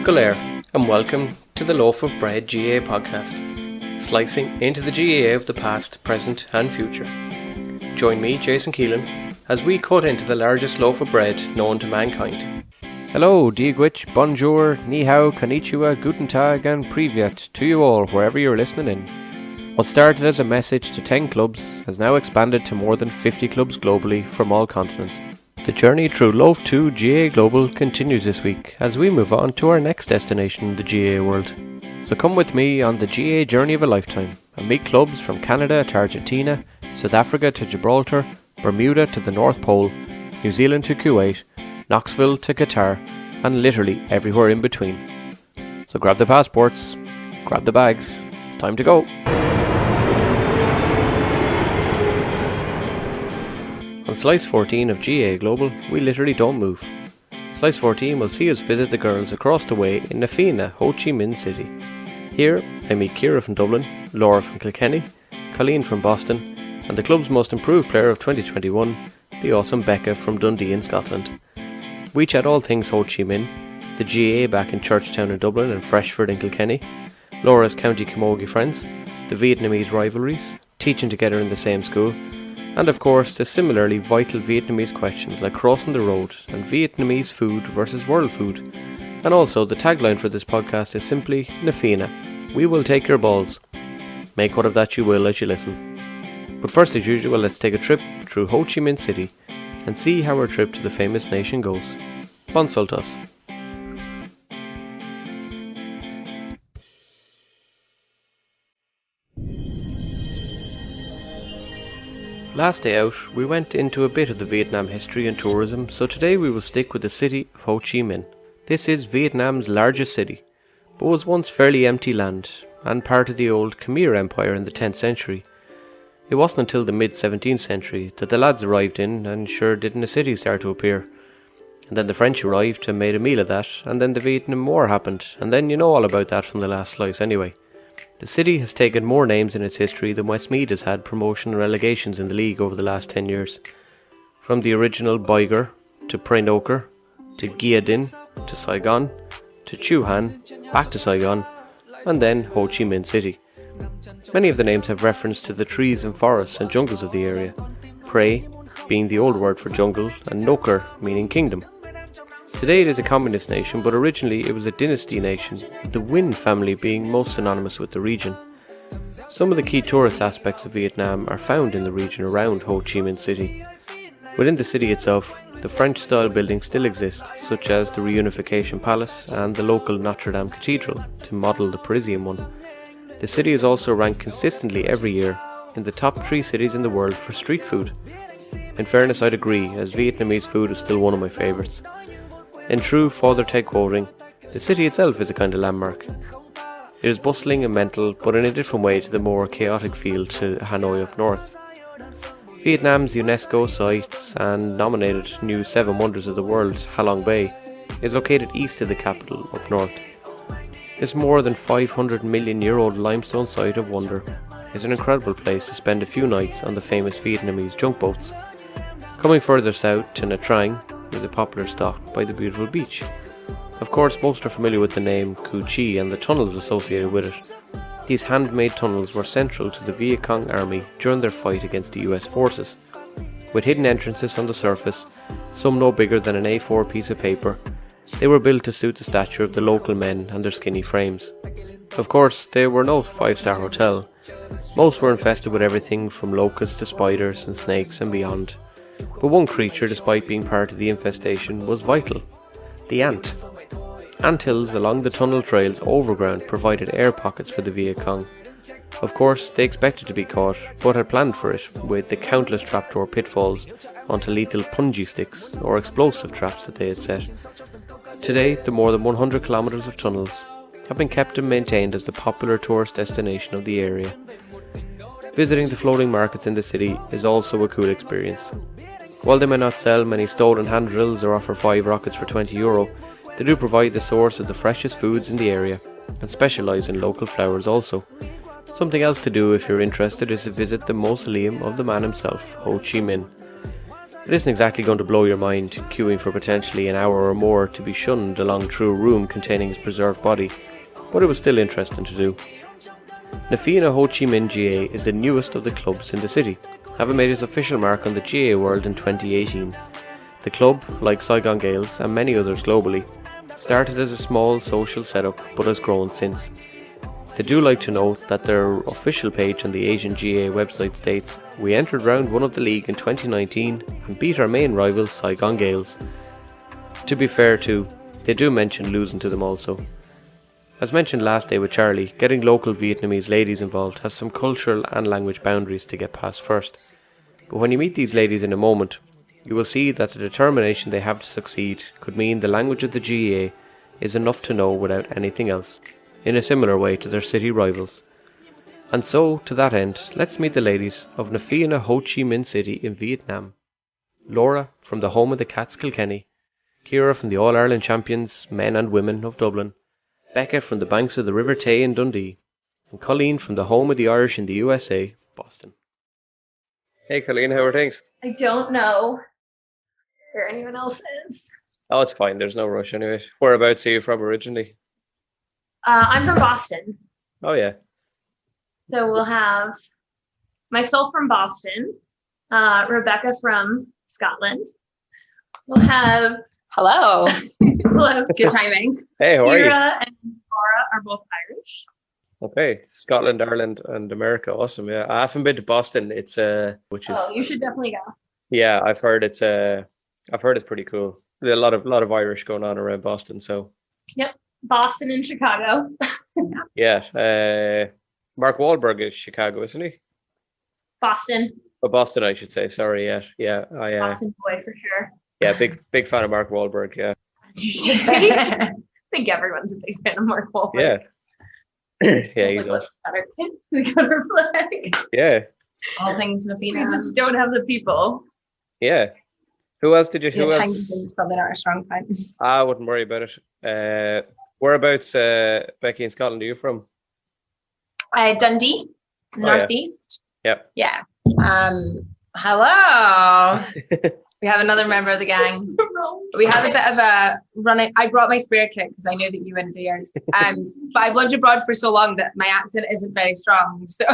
Claire, and welcome to the Loaf of Bread GAA podcast, slicing into the GAA of the past, present and future. Join me, Jason Keelan, as we cut into the largest loaf of bread known to mankind. Hello, Diegwich, bonjour, ni hao, konnichiwa, guten tag and privyet to you all wherever you're listening in. What started as a message to 10 clubs has now expanded to more than 50 clubs globally from all continents. The journey through Loaf 2 GAA Global continues this week as we move on to our next destination in the GAA world. So come with me on the GAA journey of a lifetime and meet clubs from Canada to Argentina, South Africa to Gibraltar, Bermuda to the North Pole, New Zealand to Kuwait, Knoxville to Qatar, and literally everywhere in between. So grab the passports, grab the bags, it's time to go. On Slice 14 of GAA Global, we literally don't move. Slice 14 will see us visit the girls across the way in Fianna, Ho Chi Minh City. Here, I meet Ciara from Dublin, Loaf from Kilkenny, Colleen from Boston, and the club's most improved player of 2021, the awesome Becca from Dundee in Scotland. We chat all things Ho Chi Minh, the GAA back in Churchtown in Dublin and Freshford in Kilkenny, Laura's county camogie friends, the Vietnamese rivalries, teaching together in the same school, and of course the similarly vital Vietnamese questions like crossing the road and Vietnamese food versus world food. And also the tagline for this podcast is simply Fianna, we will take your balls. Make what of that you will as you listen. But first, as usual, let's take a trip through Ho Chi Minh City and see how our trip to the famous nation goes. Bon Sultas. Last day out, we went into a bit of the Vietnam history and tourism, so today we will stick with the city of Ho Chi Minh. This is Vietnam's largest city, but was once fairly empty land and part of the old Khmer Empire in the 10th century. It wasn't until the mid-17th century that the lads arrived in, and sure didn't a city start to appear. And then the French arrived and made a meal of that, and then the Vietnam War happened, and then you know all about that from the last slice anyway. The city has taken more names in its history than Westmeath has had promotion and relegations in the league over the last 10 years. From the original Baigar, to Prenoker, to Gia Dinh, to Saigon, to Chu Han, back to Saigon, and then Ho Chi Minh City. Many of the names have reference to the trees and forests and jungles of the area, Prey being the old word for jungle and Noker meaning kingdom. Today it is a communist nation, but originally it was a dynasty nation, with the Nguyen family being most synonymous with the region. Some of the key tourist aspects of Vietnam are found in the region around Ho Chi Minh City. Within the city itself, the French-style buildings still exist, such as the Reunification Palace and the local Notre Dame Cathedral, to model the Parisian one. The city is also ranked consistently every year in the top 3 cities in the world for street food. In fairness, I'd agree, as Vietnamese food is still one of my favourites. In true Father Ted quoting, the city itself is a kind of landmark. It is bustling and mental, but in a different way to the more chaotic feel to Hanoi up north. Vietnam's UNESCO sites and nominated new 7 Wonders of the World, Halong Bay, is located east of the capital up north. This more than 500 million year old limestone site of wonder is an incredible place to spend a few nights on the famous Vietnamese junk boats. Coming further south to Nha Trang is a popular stop by the beautiful beach. Of course, most are familiar with the name Cu Chi and the tunnels associated with it. These handmade tunnels were central to the Viet Cong army during their fight against the US forces. With hidden entrances on the surface, some no bigger than an A4 piece of paper, they were built to suit the stature of the local men and their skinny frames. Of course, they were no 5-star hotel. Most were infested with everything from locusts to spiders and snakes and beyond. But one creature, despite being part of the infestation, was vital: the ant. Anthills along the tunnel trails overground provided air pockets for the Viet Cong. Of course, they expected to be caught, but had planned for it, with the countless trapdoor pitfalls onto lethal punji sticks or explosive traps that they had set. Today, the more than 100 kilometers of tunnels have been kept and maintained as the popular tourist destination of the area. Visiting the floating markets in the city is also a cool experience. While they may not sell many stolen hand drills or offer 5 rockets for €20, they do provide the source of the freshest foods in the area and specialise in local flowers also. Something else to do if you're interested is to visit the mausoleum of the man himself, Ho Chi Minh. It isn't exactly going to blow your mind queuing for potentially an hour or more to be shunned along through a room containing his preserved body, but it was still interesting to do. The Fianna Ho Chi Minh GAA is the newest of the clubs in the city, having made its official mark on the GAA World in 2018. The club, like Saigon Gaels and many others globally, started as a small social setup but has grown since. They do like to note that their official page on the Asian GAA website states, "We entered round 1 of the league in 2019 and beat our main rivals Saigon Gaels." To be fair too, they do mention losing to them also. As mentioned last day with Charlie, getting local Vietnamese ladies involved has some cultural and language boundaries to get past first. But when you meet these ladies in a moment, you will see that the determination they have to succeed could mean the language of the GAA is enough to know without anything else, in a similar way to their city rivals. And so, to that end, let's meet the ladies of the Fianna Ho Chi Minh City in Vietnam. Laura, from the home of the Cats Kilkenny, Ciara from the All-Ireland champions men and women of Dublin, Becca from the banks of the River Tay in Dundee, and Colleen from the home of the Irish in the USA, Boston. Hey Colleen, how are things? I don't know where anyone else is. Oh, it's fine. There's no rush anyway. Whereabouts are you from originally? I'm from Boston. Oh, yeah. So we'll have myself from Boston, Rebecca from Scotland. We'll have Hello. Good timing. Hey, how are you? Ciara and Laura are both Irish. Okay, Scotland, Ireland, and America. Awesome. Yeah, I haven't been to Boston. It's which is You should definitely go. yeah. I've heard it's pretty cool. There's a lot of Irish going on around Boston. So Yep, Boston and Chicago. yeah. Mark Wahlberg is Chicago, isn't he? Boston. Oh, Boston, I should say. Sorry. Yeah. I Boston boy for sure. yeah. Big fan of Mark Wahlberg. Yeah. I think everyone's a big fan of Mark Wahlberg. Yeah. Yeah, he's awesome. We got our flag. Yeah. All things We Nafina. just don't have the people. Yeah. Who else did you? Who Tiny else? things probably not a strong point. I wouldn't worry about it. Whereabouts, Becky in Scotland, are you from? Dundee, Oh, yeah. northeast. Yep. Yeah. Hello. We have another member of the gang. We have a bit of a running. I brought my spare kit because I knew that you wouldn't do yours. But I've lived abroad for so long that my accent isn't very strong. So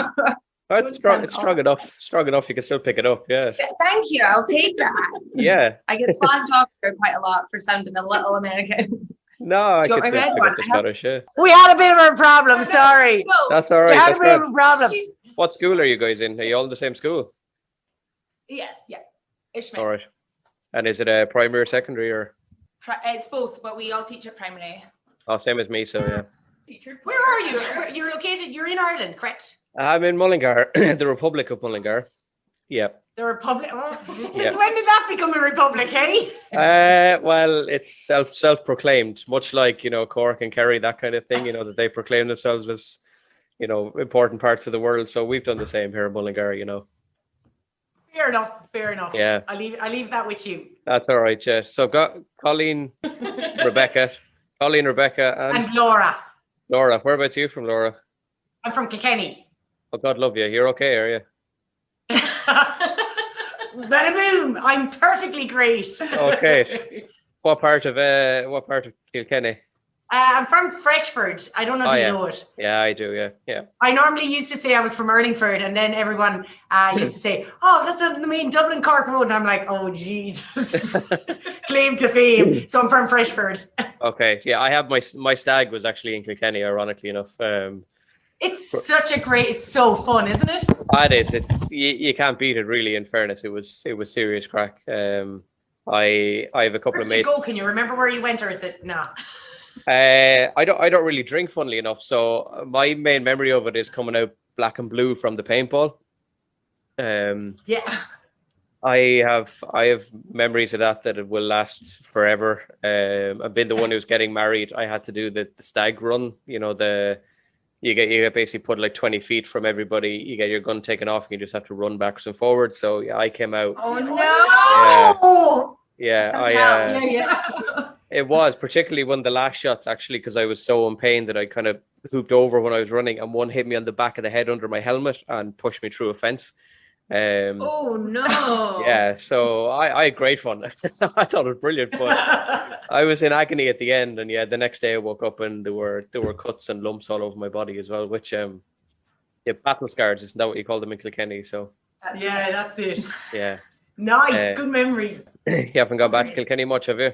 Oh, it's strong. It's strong enough. Strong enough. You can still pick it up. Yeah. thank you. I'll take that. Yeah. I get slagged off here quite a lot for sounding a little American. No, I Do you can want my still red pick one? up the Scottish. Yeah. We had a bit of a problem, sorry. That's all We right. had That's a bit of good. a problem. What school are you guys in? Are you all in the same school? Yes. Yeah. Ishmael. All right. And is it a primary or secondary or? It's both, but we all teach at primary. Oh, same as me. So yeah. Where are you? You're located, you're in Ireland, correct? I'm in Mullingar, the Republic of Mullingar. Yeah. The Republic. Oh, since Yeah. when did that become a republic, eh? Well, it's self-proclaimed, much like, Cork and Kerry, that kind of thing, that they proclaim themselves as, important parts of the world. So we've done the same here in Mullingar, Fair enough, fair enough. Yeah. I leave that with you. That's all right, yeah. So I've got Colleen, Rebecca, and And Laura. Laura. Whereabouts are you from, Laura? I'm from Kilkenny. Oh, God love you. You're okay, are you? Bada boom! I'm perfectly great. Okay. What part of Kilkenny? I'm from Freshford. I don't know if you know it. Yeah, I do. Yeah. I normally used to say I was from Urlingford, and then everyone used to say, "Oh, that's on the main Dublin Cork road," and I'm like, "Oh Jesus!" Claim to fame. So I'm from Freshford. Okay. Yeah, I have my stag was actually in Kilkenny, ironically enough. It's it's so fun, isn't it? It is. It's you can't beat it, really. In fairness, it was serious crack. I have a couple Where of did you mates. go? Can you remember where you went, or is it no? I don't really drink, funnily enough. So my main memory of it is coming out black and blue from the paintball. Yeah. I have memories of that it will last forever. I've been the one who's getting married. I had to do the stag run. You get basically put like 20 feet from everybody. You get your gun taken off, and you just have to run backwards and forwards. So yeah, I came out. Oh no! Yeah, Yeah. It was particularly one of the last shots, actually, because I was so in pain that I kind of hooped over when I was running, and one hit me on the back of the head under my helmet and pushed me through a fence. Oh no. Yeah, so I had great fun. I thought it was brilliant, but I was in agony at the end, and yeah, the next day I woke up and there were cuts and lumps all over my body as well, which yeah, battle scars, isn't that what you call them in Kilkenny? So that's it. yeah. Nice, good memories. You haven't gone back to Kilkenny much, have you?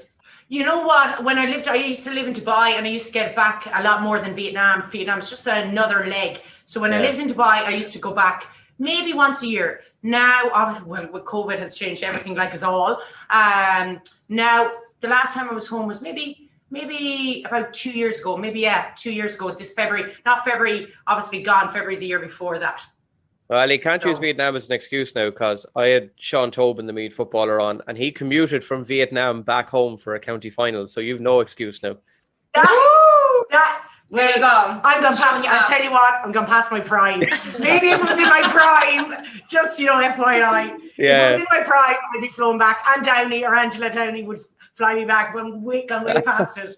You know what? When I used to live in Dubai, and I used to get back a lot more than Vietnam. Vietnam's just another leg. So when I lived in Dubai, I used to go back maybe once a year. Now, well, with COVID has changed everything like us all. Now, the last time I was home was maybe about 2 years ago. 2 years ago, this February. Not February, obviously gone, February the year before that. Well, he can't use Vietnam as an excuse now, because I had Sean Tobin, the Meath footballer, on, and he commuted from Vietnam back home for a county final. So you've no excuse now. There you go. I'm going past. I'll tell you what. I'm going past my prime. Maybe if it was in my prime, just FYI. Yeah. If it was in my prime, I'd be flown back. And Downey or Angela Downey would fly me back. But I'm way past it.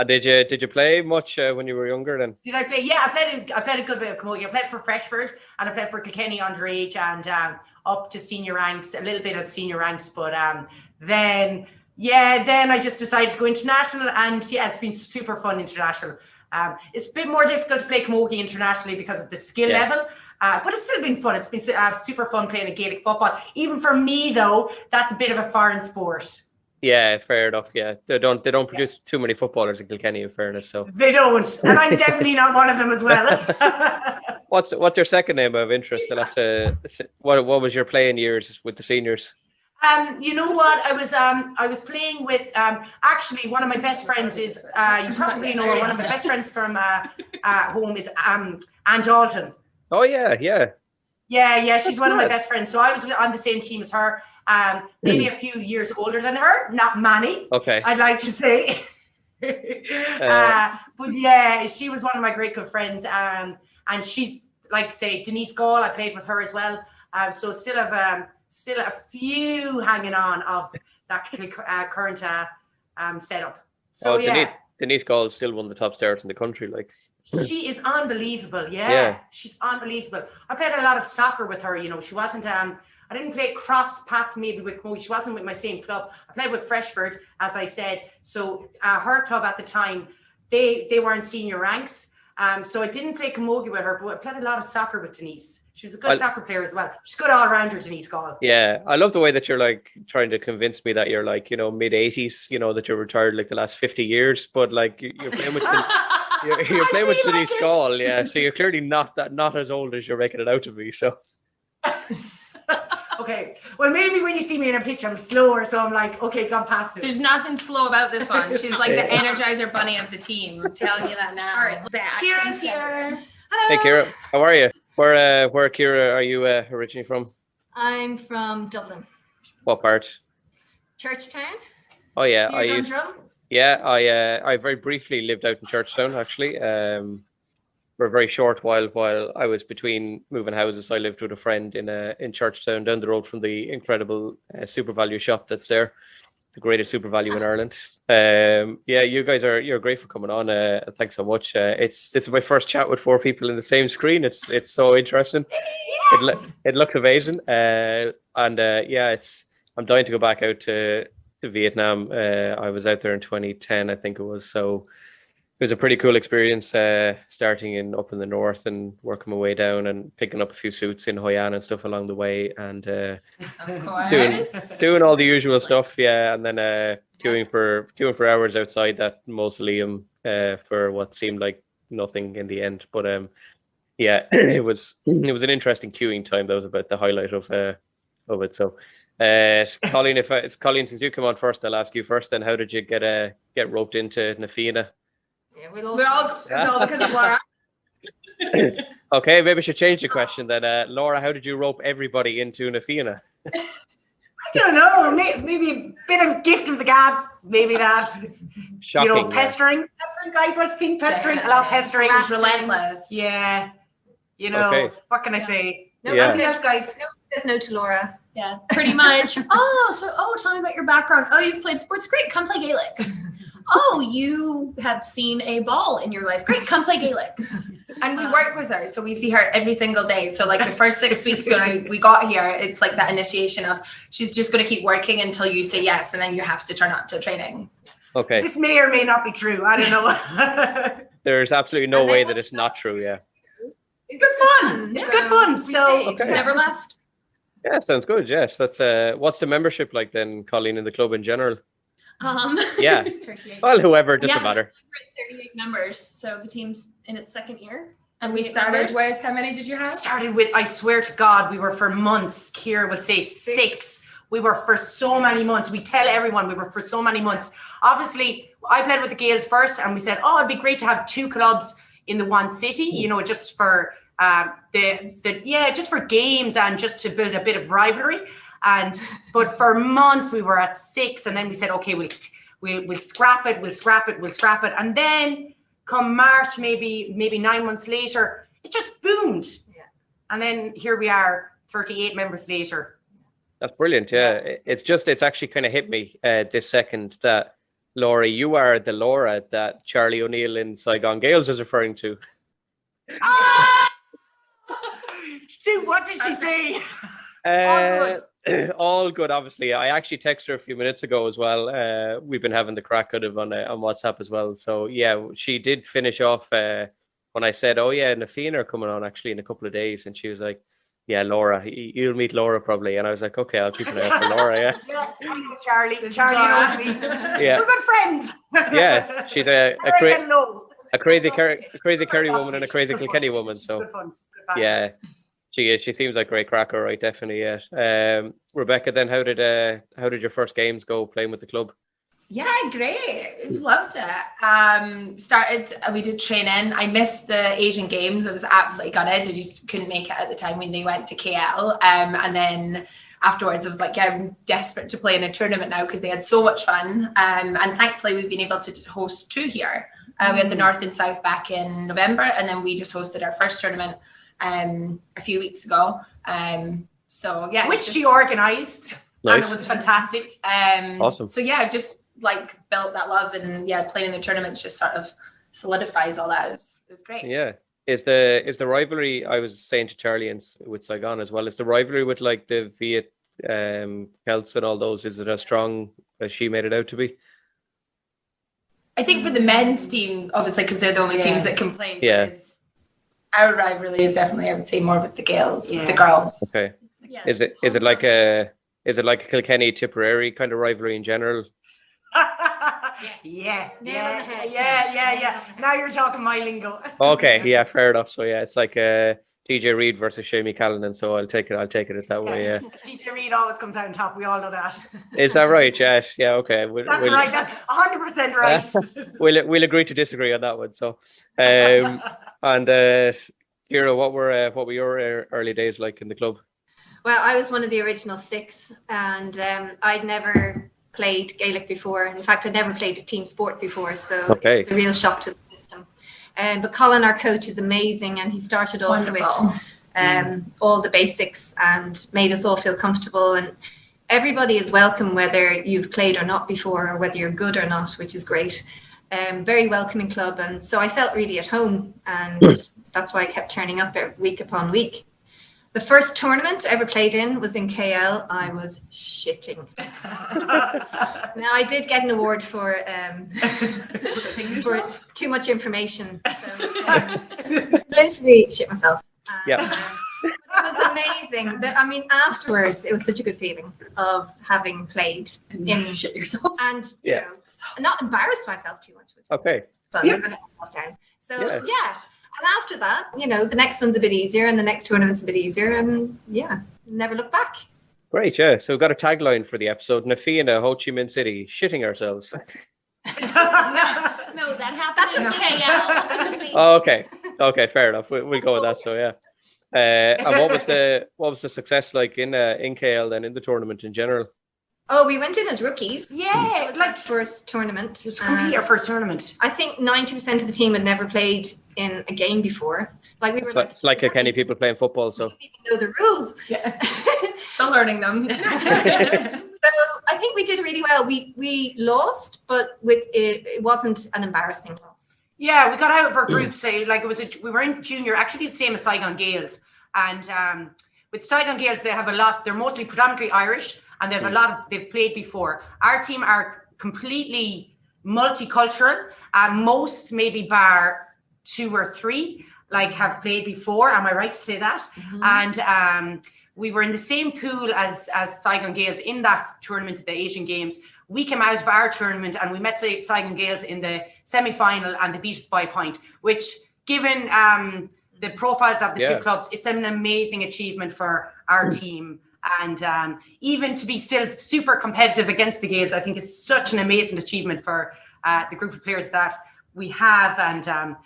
Did you play much when you were younger then? Did I play? Yeah, I played a good bit of camogie. I played for Freshford and I played for Kilkenny underage and up to senior ranks, a little bit at senior ranks. But then I just decided to go international, and yeah, it's been super fun international. It's a bit more difficult to play camogie internationally because of the skill level. But it's still been fun. It's been super fun playing a Gaelic football. Even for me, though, that's a bit of a foreign sport. Yeah, fair enough. Yeah, they don't produce too many footballers in Kilkenny, in fairness. So they don't, and I'm definitely not one of them as well. What's your second name of interest? I'll have to. What was your playing years with the seniors? You know what? I was playing with actually one of my best friends is you probably know her. One of my best friends from home is Anne Dalton. Oh yeah. Yeah. She's one of my best friends. So I was on the same team as her. Maybe a few years older than her, not many. Okay. I'd like to say. But yeah, she was one of my great good friends. And she's like say Denise Gall. I played with her as well. So still a few hanging on of that current setup. So Denise Gall is still one of the top stars in the country. Like she is unbelievable. Yeah, she's unbelievable. I played a lot of soccer with her. She wasn't. I didn't play cross paths maybe with camogie. She wasn't with my same club. I played with Freshford, as I said. So her club at the time, they were in senior ranks. So I didn't play camogie with her, but I played a lot of soccer with Denise. She was a good soccer player as well. She's good all rounder, Denise Gall. Yeah, I love the way that you're like trying to convince me that you're like mid-80s. That you're retired like the last 50 years, but like you're playing with you're playing with Denise Gall. Yeah, so you're clearly not as old as you're making it out to be. So. Okay, well maybe when you see me in a picture I'm slower, so I'm like, okay, gone past it. There's nothing slow about this one. She's like the Energizer bunny of the team. I'm telling you that now. All right, back. Ciara's here. Hello. Hey Ciara, how are you? Where Ciara are you originally from? I'm from Dublin. What part? Churchtown. Oh yeah, I very briefly lived out in Churchtown actually. For a very short while I was between moving houses. I lived with a friend in Churchtown down the road from the incredible Super Value shop that's there, the greatest Super Value in Ireland. You're great for coming on. Thanks so much. This is my first chat with 4 people in the same screen. It's so interesting. Yes. It looks amazing. I'm dying to go back out to Vietnam. I was out there in 2010, I think it was. So it was a pretty cool experience, starting up in the north and working my way down and picking up a few suits in Hoi An and stuff along the way, and doing all the usual stuff, and then queuing for hours outside that mausoleum for what seemed like nothing in the end. But it was an interesting queuing time. That was about the highlight of it. So, Colleen, since you come on first, I'll ask you first. Then, how did you get roped into Na Fianna? Yeah, it's all because of Laura. Okay, maybe I should change the question then. Laura, how did you rope everybody into Na Fianna? I don't know. Maybe a bit of gift of the gab. Maybe that. Shocking. Pestering guys. What's being pestering? A lot of pestering. She's relentless. Yeah. What can I say? No, guys. There's no to Laura. Yeah, pretty much. Tell me about your background. Oh, you've played sports. Great. Come play Gaelic. oh, you have seen a ball in your life. Great, come play Gaelic. And we work with her, so we see her every single day. So like the first 6 weeks when we got here, it's like that initiation of she's just going to keep working until you say yes, and then you have to turn up to training. Okay. This may or may not be true. I don't know. There's absolutely no way that it's not true. Yeah. It's good fun. It's good fun. So okay. Never left. Yeah, sounds good. Yes, that's what's the membership like then, Colleen, in the club in general? Yeah. 38. Well, whoever, doesn't matter. We're at 38 members, so the team's in its second year. And we started with, how many did you have? Started with, I swear to God, we were for months. Ciara would say 6. We were for so many months. We tell everyone we were for so many months. Obviously, I played with the Gaels first, and we said, oh, it'd be great to have 2 clubs in the one city, you know, just for just for games and just to build a bit of rivalry. But for months we were at 6, and then we said, okay, we'll scrap it, and then come March, maybe 9 months later, it just boomed. Yeah. And then here we are, 38 members later. That's brilliant. Yeah, it's actually kind of hit me this second that, Laurie, you are the Laura that Charlie O'Neill in Saigon Gaels is referring to. Shoot, what did she say? All good. All good, obviously. I actually texted her a few minutes ago as well. We've been having the crack out of on WhatsApp as well. So yeah, she did finish off when I said, oh yeah, and Fianna are coming on actually in a couple of days, and she was like, yeah, Laura, you'll meet Laura probably. And I was like, okay, I'll keep an eye out for Laura. Yeah. Yeah, I know Charlie. Charlie knows me. Yeah. We're good friends. Yeah, she's a crazy Kerry woman and a crazy Kilkenny woman. So good fun. Good yeah, she seems like a great cracker, right? Definitely. Yeah. Rebecca, then how did your first games go playing with the club? Yeah, great. Loved it. We did training. I missed the Asian Games. I was absolutely gutted. I just couldn't make it at the time when they went to KL. And then afterwards I was like, yeah, I'm desperate to play in a tournament now because they had so much fun. And thankfully we've been able to host 2 here. We had the North and South back in November, and then we just hosted our first tournament a few weeks ago. So yeah, which she organised. Nice. And it was fantastic. Awesome. So yeah, I've just like built that love, and yeah, playing in the tournaments just sort of solidifies all that. It was great. Yeah. Is the rivalry, I was saying to Charlie and with Saigon as well, is the rivalry with like the Viet Celts and all those, is it as strong as she made it out to be? I think for the men's team, obviously, because they're the only teams that can play. Yeah. Our rivalry is definitely, I would say, more with the Gaels, with the girls. Okay. Yeah. Is it like a Kilkenny Tipperary kind of rivalry in general? Yes. Nail on the head. Yeah. Now you're talking my lingo. Okay, yeah, fair enough. So yeah, it's like TJ Reid versus Shamie Callanan. So I'll take it as that way. Yeah. TJ Reid always comes out on top. We all know that. Is that right? Yeah. Okay. That's right. That's 100% right. We'll agree to disagree on that one. So, and Ciara, what were your early days like in the club? Well, I was one of the original 6, and I'd never played Gaelic before. In fact, I'd never played a team sport before, so It was a real shock to the system. But Colin, our coach, is amazing, and he started off with all the basics and made us all feel comfortable. And everybody is welcome, whether you've played or not before, or whether you're good or not, which is great. Very welcoming club, and so I felt really at home, and that's why I kept turning up week upon week. The first tournament I ever played in was in KL. I was shitting. Now, I did get an award for too much information. So, literally shit myself. It was amazing. Afterwards, it was such a good feeling of having played in shit yourself. And, you know, not embarrassed myself too much. Okay. But I'm going to calm down. So, yeah. And after that, you know, the next one's a bit easier, and the next tournament's a bit easier, and yeah, never look back. Great, yeah. So we've got a tagline for the episode: Fianna, Ho Chi Minh City, shitting ourselves. No, that happened. That's just KL. Oh, okay, fair enough. We'll go with that. So yeah. And what was the success like in KL then, in the tournament in general? Oh, we went in as rookies. Yeah, it was like first tournament. It was completely our first tournament. I think 90% of the team had never played in a game before. Like we were it's like Kilkenny people playing football. So we didn't know the rules. Yeah. Still learning them. So I think we did really well. We lost, but it wasn't an embarrassing loss. Yeah, we got out of our group. So like we were in junior, actually the same as Saigon Gaels. And with Saigon Gaels, they have a lot. They're mostly predominantly Irish, and they have a lot. They've played before. Our team are completely multicultural. Most, maybe bar 2 or 3, like have played before. Am I right to say that? And we were in the same pool as Saigon Gaels in that tournament at the Asian Games. We came out of our tournament and we met Saigon Gaels in the semi-final, and they beat us by a point, which, given the profiles of the two clubs, it's an amazing achievement for our team. And even to be still super competitive against the Gaels, I think it's such an amazing achievement for the group of players that we have, and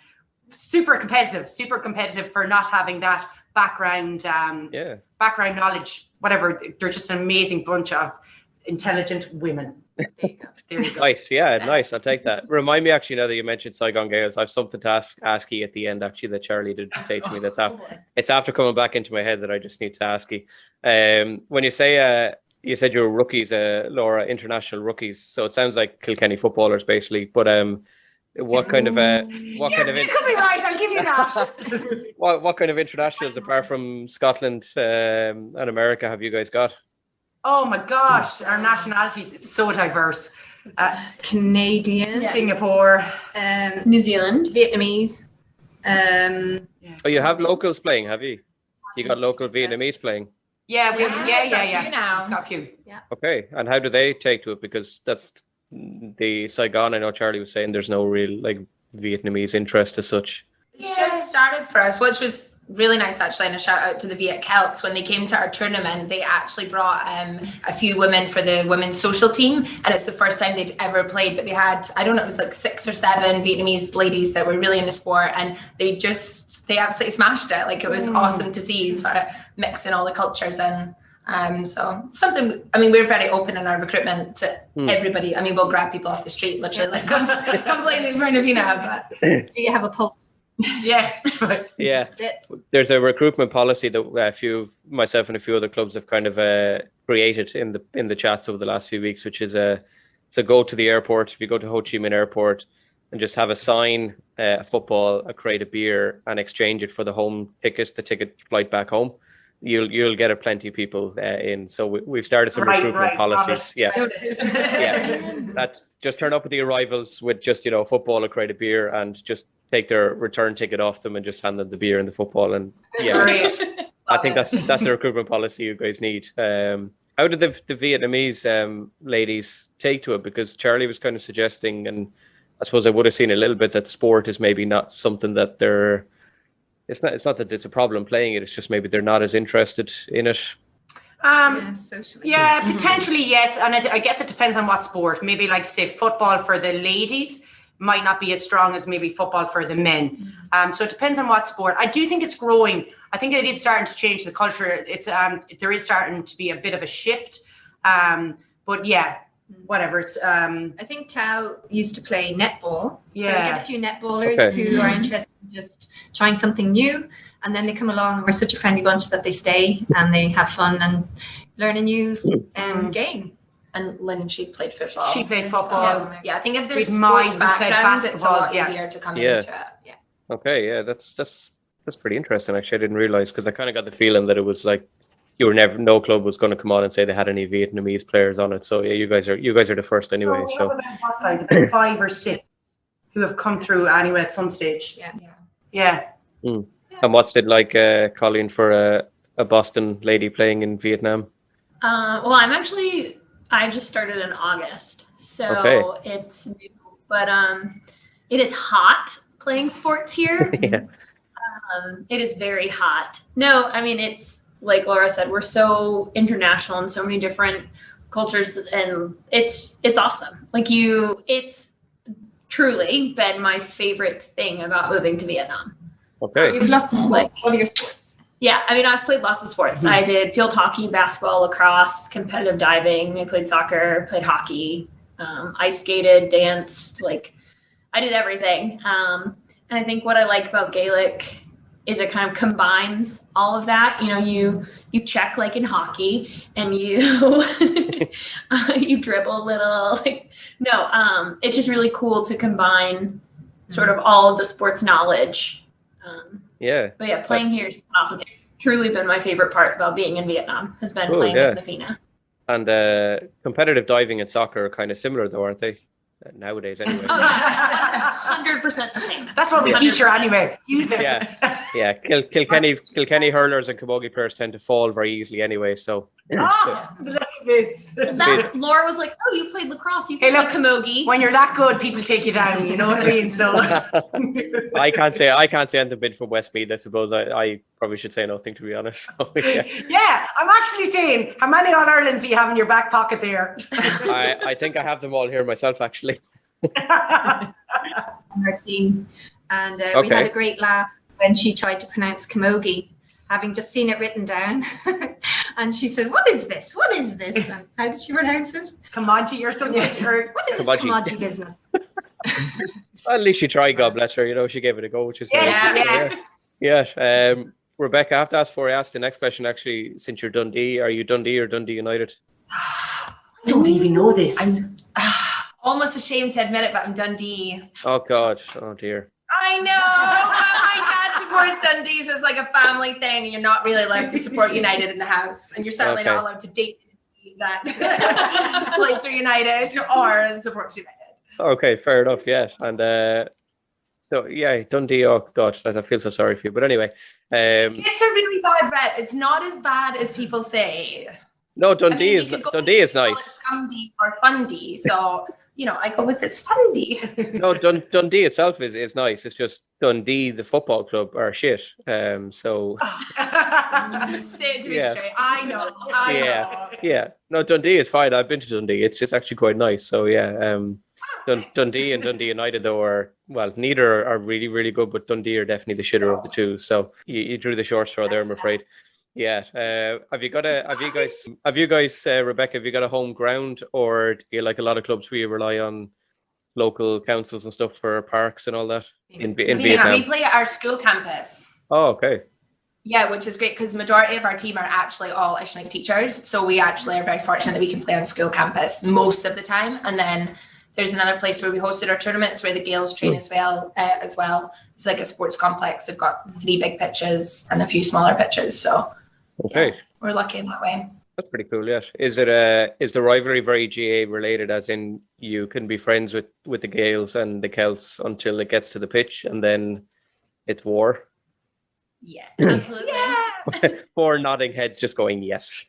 super competitive for not having that background knowledge, whatever. They're just an amazing bunch of intelligent women. There you go. Nice, nice. I'll take that. Remind me, actually, now that you mentioned Saigon Gaels, I've something to ask you at the end, actually, that Charlie did say to me. It's after coming back into my head that I just need to ask you. When you say you said you were rookies, Laura, international rookies, so it sounds like Kilkenny footballers, basically. But what kind of you could be right. I'll give you that. what kind of internationals apart from Scotland and America have you guys got? Oh my gosh, our nationalities, it's so diverse. Canadian, Singapore, New Zealand, Vietnamese. Oh, you have locals playing, have you? You got local Vietnamese playing? Yeah, we have, yeah. We've got a few. Yeah. Okay, and how do they take to it? Because that's the Saigon. I know Charlie was saying there's no real like Vietnamese interest as such. It's just started for us, which was really nice actually, and a shout out to the Viet Celts. When they came to our tournament, they actually brought a few women for the women's social team, and it's the first time they'd ever played, but they had, I don't know, it was like 6 or 7 Vietnamese ladies that were really into sport, and they absolutely smashed it. Like, it was awesome to see, sort of mixing all the cultures. And so something, I mean, we're very open in our recruitment to everybody. I mean, we'll grab people off the street, literally, like, come play in front of you now. But do you have a pulse? Yeah. There's a recruitment policy that myself and a few other clubs have kind of created in the chats over the last few weeks, which is to go to the airport. If you go to Ho Chi Minh Airport and just have a sign, a football, a crate of beer, and exchange it for the home ticket, the ticket flight back home, you'll get plenty of people in. So we've started some recruitment policies. Yeah. That's just turn up at the arrivals with just football, a crate of beer, and just take their return ticket off them and just hand them the beer and the football. And I think that's the recruitment policy you guys need. How did the Vietnamese ladies take to it? Because Charlie was kind of suggesting, and I suppose I would have seen a little bit, that sport is maybe not something that they're. It's not that it's a problem playing it. It's just maybe they're not as interested in it. Socially. Yeah, potentially yes, and I guess it depends on what sport. Maybe like say football for the ladies might not be as strong as maybe football for the men. So it depends on what sport. I do think it's growing. I think it is starting to change the culture. It's there is starting to be a bit of a shift. But yeah, whatever. It's I think Tao used to play netball. Yeah. So we get a few netballers who are interested in just trying something new, and then they come along and we're such a friendly bunch that they stay and they have fun and learn a new game. And Lynn, she played football. She played football. Yeah, I think if there's We'd sports played backgrounds, it's a lot basketball, easier to come into it. Yeah. Okay, yeah, that's pretty interesting. Actually, I didn't realize, because I kind of got the feeling that it was like no club was going to come on and say they had any Vietnamese players on it. So yeah, you guys are the first anyway. So about 5 or 6 who have come through anyway at some stage. Yeah. And what's it like, Colleen, for a Boston lady playing in Vietnam? Well, I just started in August, so it's new, but it is hot playing sports here. Yeah. It is very hot. No, I mean, it's like Laura said, we're so international and so many different cultures, and it's awesome. Like it's truly been my favorite thing about moving to Vietnam. Okay. You have lots of sports. What are your sports? Yeah, I mean, I've played lots of sports. I did field hockey, basketball, lacrosse, competitive diving. I played soccer, played hockey, ice skated, danced. Like, I did everything. And I think what I like about Gaelic is it kind of combines all of that. You know, you check like in hockey, and you you dribble a little. Like, no, it's just really cool to combine sort of all of the sports knowledge. But yeah, playing here is awesome. It's truly been my favorite part about being in Vietnam, has been playing with the Fianna. And competitive diving and soccer are kind of similar though, aren't they? Nowadays, anyway. Oh, yeah. 100% the same. That's what we teach her anyway. Use it. Yeah. Kilkenny hurlers and camogie players tend to fall very easily anyway. So. Look at this. Laura was like, "Oh, you played lacrosse. You can play camogie." When you're that good, people take you down. You know what I mean? So. I can't say anything bit from Westmeath. I suppose I probably should say nothing, to be honest. So, yeah, I'm actually saying, how many All-Irelands do you have in your back pocket there? I think I have them all here myself, actually. Our team, and we had a great laugh when she tried to pronounce camogie, having just seen it written down. And she said, "What is this? What is this?" And how did she pronounce it? Camogie or something. Or what is this camogie business? Well, at least she tried, God bless her. You know, she gave it a go, which is Rebecca, I have to ask before I ask the next question, actually, since you're Dundee, are you Dundee or Dundee United? I don't even know this. I'm almost ashamed to admit it, but I'm Dundee. Oh, God. Oh, dear. I know. My dad supports Dundee, so it's like a family thing, and you're not really allowed to support United in the house, and you're certainly not allowed to date that plays for United or supports United. Okay, fair enough, yes. And so, yeah, Dundee, oh, God, I feel so sorry for you. But anyway. It's a really bad rep. It's not as bad as people say. No, Dundee is nice. Scumdy or Fundy, so... You know, I go with it's Fundy. No, Dundee itself is nice. It's just Dundee, the football club, are shit. So. Just say it to me straight. I know. Yeah. No, Dundee is fine. I've been to Dundee. It's actually quite nice. So yeah. Dundee and Dundee United though are, well, neither are really, really good, but Dundee are definitely the shitter of the two. So you drew the short straw there, I'm afraid. Yeah. Have you guys, Rebecca, have you got a home ground, or do you, like a lot of clubs, where you rely on local councils and stuff for parks and all that in Vietnam? We play at our school campus. Oh, okay. Yeah, which is great because the majority of our team are actually all Ishmael teachers. So we actually are very fortunate that we can play on school campus most of the time. And then there's another place where we hosted our tournaments where the girls train as well. It's like a sports complex. They've got 3 big pitches and a few smaller pitches. So okay, we're lucky in that way. That's pretty cool. Yes. Is the rivalry very GAA related, as in you can be friends with the Gaels and the Celts until it gets to the pitch and then it's war? Yeah, absolutely. Yeah. 4 nodding heads just going yes.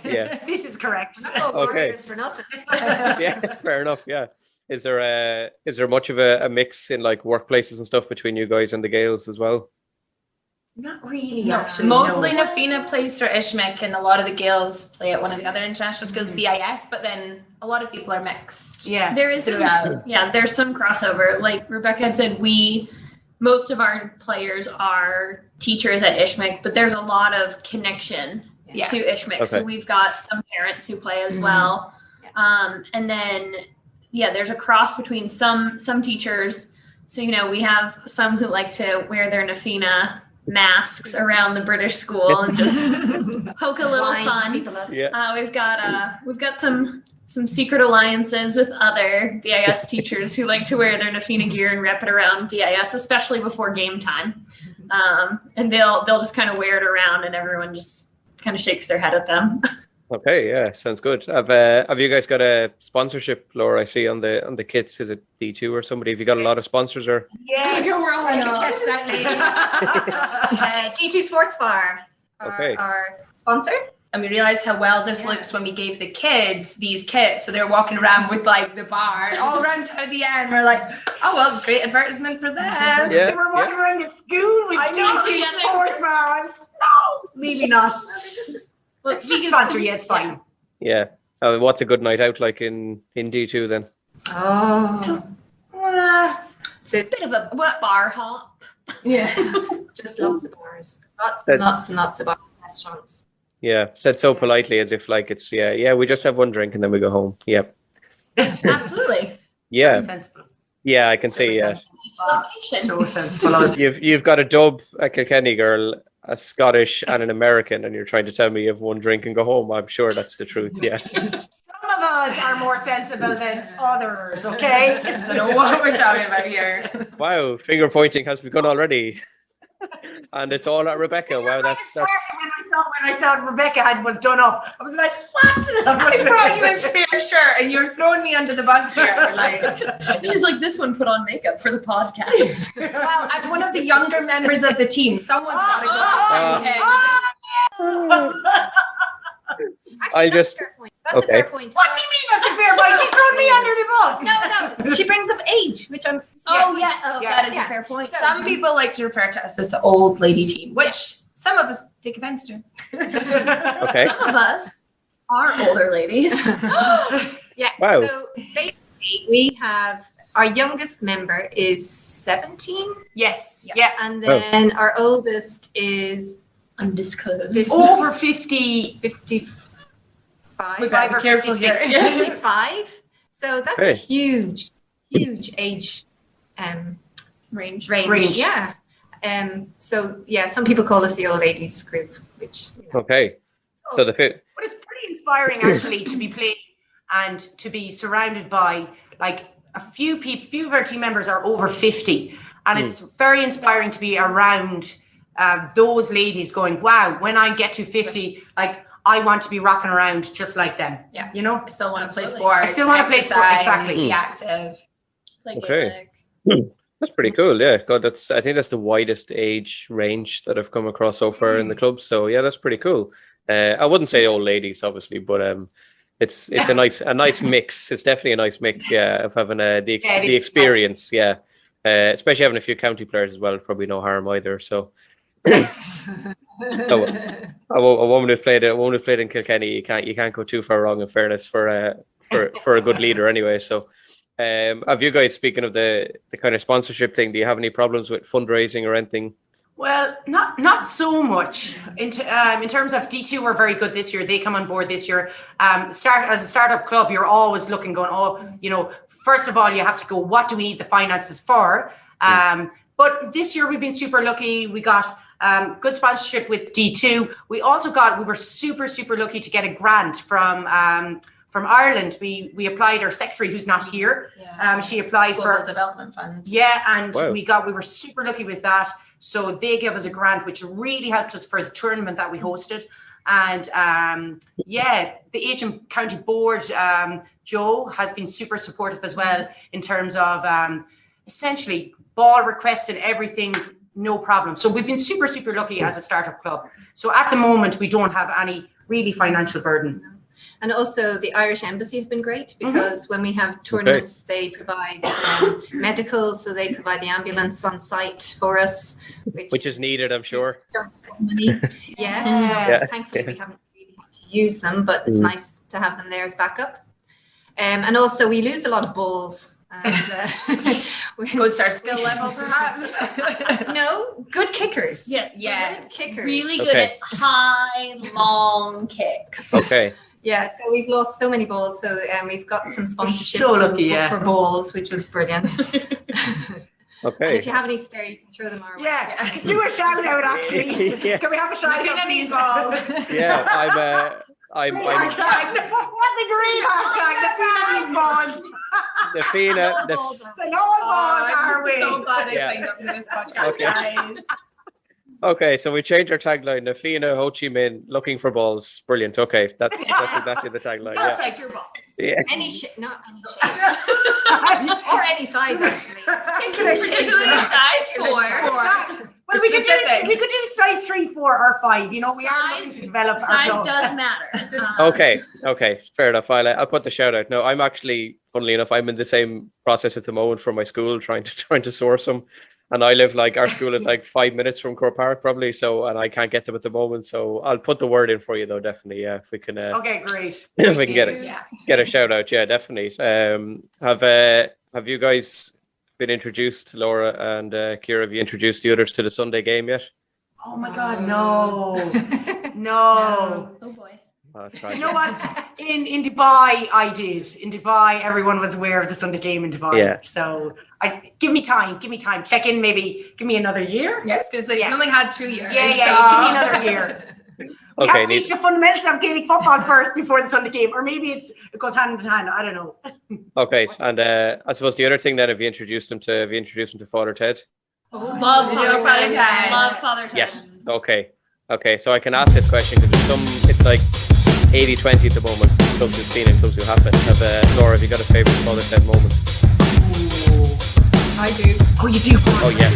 Yeah, this is correct. Okay. For nothing. Yeah, fair enough. Yeah. Is there much of a mix in like workplaces and stuff between you guys and the Gaels as well? Not really. No, actually, mostly Nafina plays for Ishmael, and a lot of the girls play at one of the other international schools, BIS. But then a lot of people are mixed. Yeah, there is there's some crossover. Like Rebecca had said, most of our players are teachers at Ishmael, but there's a lot of connection to Ishmael. Okay. So we've got some parents who play as well, and then there's a cross between some teachers. So we have some who like to wear their Nafina masks around the British school and just poke a little fun. We've got some secret alliances with other BIS teachers who like to wear their Nafina gear and rep it around BIS, especially before game time. And they'll just kind of wear it around, and everyone just kind of shakes their head at them. Okay, yeah, sounds good. Have you guys got a sponsorship, Laura? I see on the kits. Is it D2 or somebody? Have you got a lot of sponsors or? Yes, we're all D2 Sports Bar are our sponsor. And we realized how well this looks when we gave the kids these kits. So they're walking around with like the bar all around Dundee, and we're like, oh well, great advertisement for them. Yeah, they were walking around the school with D2 Sports Bars. No, maybe not. Well, it's just sponsor, it's fine. Yeah. What's a good night out like in D2 then? It's a bit of a bar hop. Yeah. Just lots of bars. Lots and lots of bars and restaurants. Yeah. Said so politely as if like it's, we just have one drink and then we go home. Yep. Absolutely. Yeah. Yeah, I can see, So sensible. You've got a dub, a Kilkenny girl, a Scottish, and an American, and you're trying to tell me you have one drink and go home. I'm sure that's the truth. Yeah. Some of us are more sensible than others. Okay. I don't know what we're talking about here. Wow, finger pointing has begun already. And it's all at Rebecca. Wow, that's. When I saw Rebecca was done up, I was like, "What?" I brought you a spare shirt, and you're throwing me under the bus here. Like, she's like, this one put on makeup for the podcast. Well, as one of the younger members of the team, someone's got to go. Actually, that's a fair point. That's a fair point. What do you mean that's a fair point? She's throwing me under the bus. No. She brings up age, which I'm. That is a fair point. Some people like to refer to us as the old lady team, which some of us take offense to. Okay. Some of us are older ladies. Yeah. Wow. So basically, we have our youngest member is 17. Yes. Yeah. And then our oldest is undisclosed. Over 50. 55. We better be careful here. 55. So that's a huge age range. Yeah. So yeah, some people call us the old ladies group, which okay. So the fit. But it's pretty inspiring actually to be playing and to be surrounded by like a few people. Few of our team members are over 50, and it's very inspiring to be around those ladies. Going, wow! When I get to 50, like I want to be rocking around just like them. Yeah, you know. I still want to play sports. I still want to play sport. Exactly. Be active. Like okay. That's pretty cool. Yeah, God, I think that's the widest age range that I've come across so far in the club. So yeah, that's pretty cool. I wouldn't say old ladies, obviously, but it's a nice mix. It's definitely a nice mix. Yeah, of having the experience. Yeah, especially having a few county players as well. Probably no harm either. So. A woman who's played in Kilkenny, you can't go too far wrong. In fairness, for a good leader, anyway. So. Have you guys, speaking of the kind of sponsorship thing, do you have any problems with fundraising or anything? Well, not so much. In terms of D2, we're very good this year. They come on board this year. As a startup club, you're always going, first of all, you have to go, what do we need the finances for? But this year we've been super lucky. We got good sponsorship with D2. We were super, super lucky to get a grant from Ireland. We applied, our secretary who's not here. She applied Global for Development Fund. Yeah, and we were super lucky with that. So they gave us a grant, which really helped us for the tournament that we hosted. And the Aitkin County Board, Joe, has been super supportive as well in terms of essentially ball requests and everything, no problem. So we've been super, super lucky as a startup club. So at the moment, we don't have any really financial burden. And also the Irish Embassy have been great because when we have tournaments, they provide medical, so they provide the ambulance on site for us. Which is needed, I'm sure. Money. Thankfully, we haven't really had to use them, but it's nice to have them there as backup. And also we lose a lot of balls. And goes to our skill level, perhaps. No, good kickers. Yeah, good kickers. Really good at high, long kicks. Okay. Yeah, so we've lost so many balls. So we've got some sponsorship for balls, which was brilliant. Okay. And if you have any spare, you can throw them our way. Yeah, do a shout out actually. Can we have a shout out? These balls. Yeah, I'm What's a great hashtag? The Fianna balls. The Fianna. The no balls are we? I'm so glad I signed up for this podcast, guys. Okay, so we changed our tagline. The Fianna, Ho Chi Minh, looking for balls. Brilliant. Okay, that's exactly the tagline. I'll take your balls. Yeah. Any shape, not any shape, or any size actually. Particularly size 4. Well, we could do size 3, 4, or 5. You know, we are looking to develop our size club. does matter. Okay, fair enough. I'll put the shout out. No, I'm actually, funnily enough, I'm in the same process at the moment for my school, trying to source them. And I live our school is 5 minutes from Croke Park probably, and I can't get them at the moment. So I'll put the word in for you though, definitely. Yeah, if we can. Okay, great. If we can get a shout out, yeah, definitely. Have you guys been introduced, Laura and Ciara? Have you introduced the others to the Sunday game yet? Oh my God, no. Oh boy. You know what? In Dubai, I did. In Dubai, everyone was aware of the Sunday game in Dubai. Yeah. So give me time. Check in, maybe give me another year. Yeah, I was going to say, she's only had 2 years. Yeah, give me another year. We have to teach the fundamentals of Gaelic football first before the Sunday game, or maybe it goes hand in hand. I don't know. Okay, and I suppose the other thing then, have you introduced them to Father Ted? Love Father Ted. Love Father Ted. Yes. Okay. So I can ask this question because it's like 80-20 at the moment. Clubs who've seen it, clubs who haven't. Laura, have you got a favourite Father Ted moment? I do. Oh, you do? Oh, yes.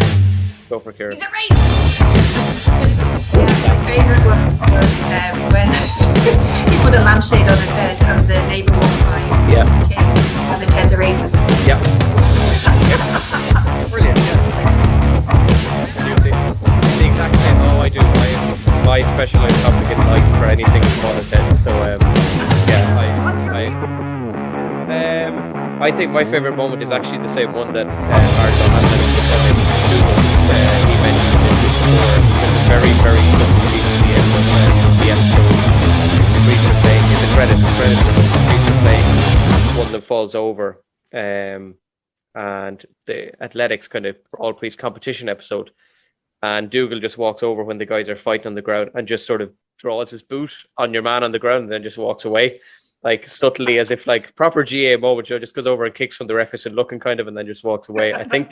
Go for Ciara. Is it right? Yeah, my favourite one was when he put a lampshade on his head and the neighbour walked by. Yeah. And the Ted the racist. Yeah. Brilliant. Yeah. The exact same. Oh, I do. My specialised topic in life for anything is Father Ted. So I think my favourite moment is actually the same one that Arthur Hanlon he mentioned it before. It's very, very close to the end of the episode. The Greeks are playing in the credits. The Greeks are playing. One of them falls over, and the athletics kind of all police competition episode. And Dougal just walks over when the guys are fighting on the ground and just sort of draws his boot on your man on the ground and then just walks away. Like subtly, as if like proper GA moment, just goes over and kicks from the ref and looking kind of, and then just walks away. I think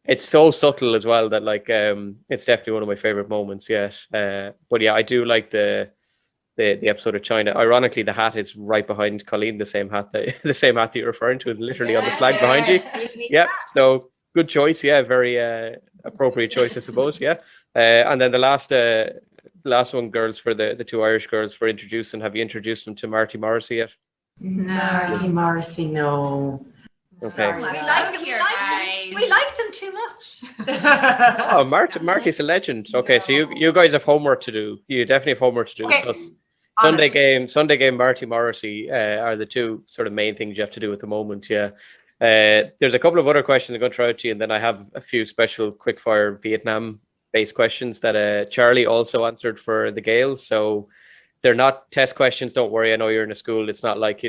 it's so subtle as well that like it's definitely one of my favorite moments. Yes, but yeah, I do like the episode of China. Ironically, the hat is right behind Colleen, the same hat that you're referring to, is literally on the flag behind you. Yeah, so good choice. Yeah, very appropriate choice, I suppose. Yeah, and then the last one, girls, for the two Irish girls for introducing. Have you introduced them to Marty Morrissey yet? No. Marty Morrissey, no. Okay. We like them too much. Oh, Marty's a legend. Okay, so you guys have homework to do. You definitely have homework to do. Okay. So Sunday game, Marty Morrissey are the two sort of main things you have to do at the moment. Yeah. There's a couple of other questions I'm going to throw out to you, and then I have a few special quickfire Vietnam-based questions that Charlie also answered for the Gaels. So they're not test questions. Don't worry. I know you're in a school. It's not like,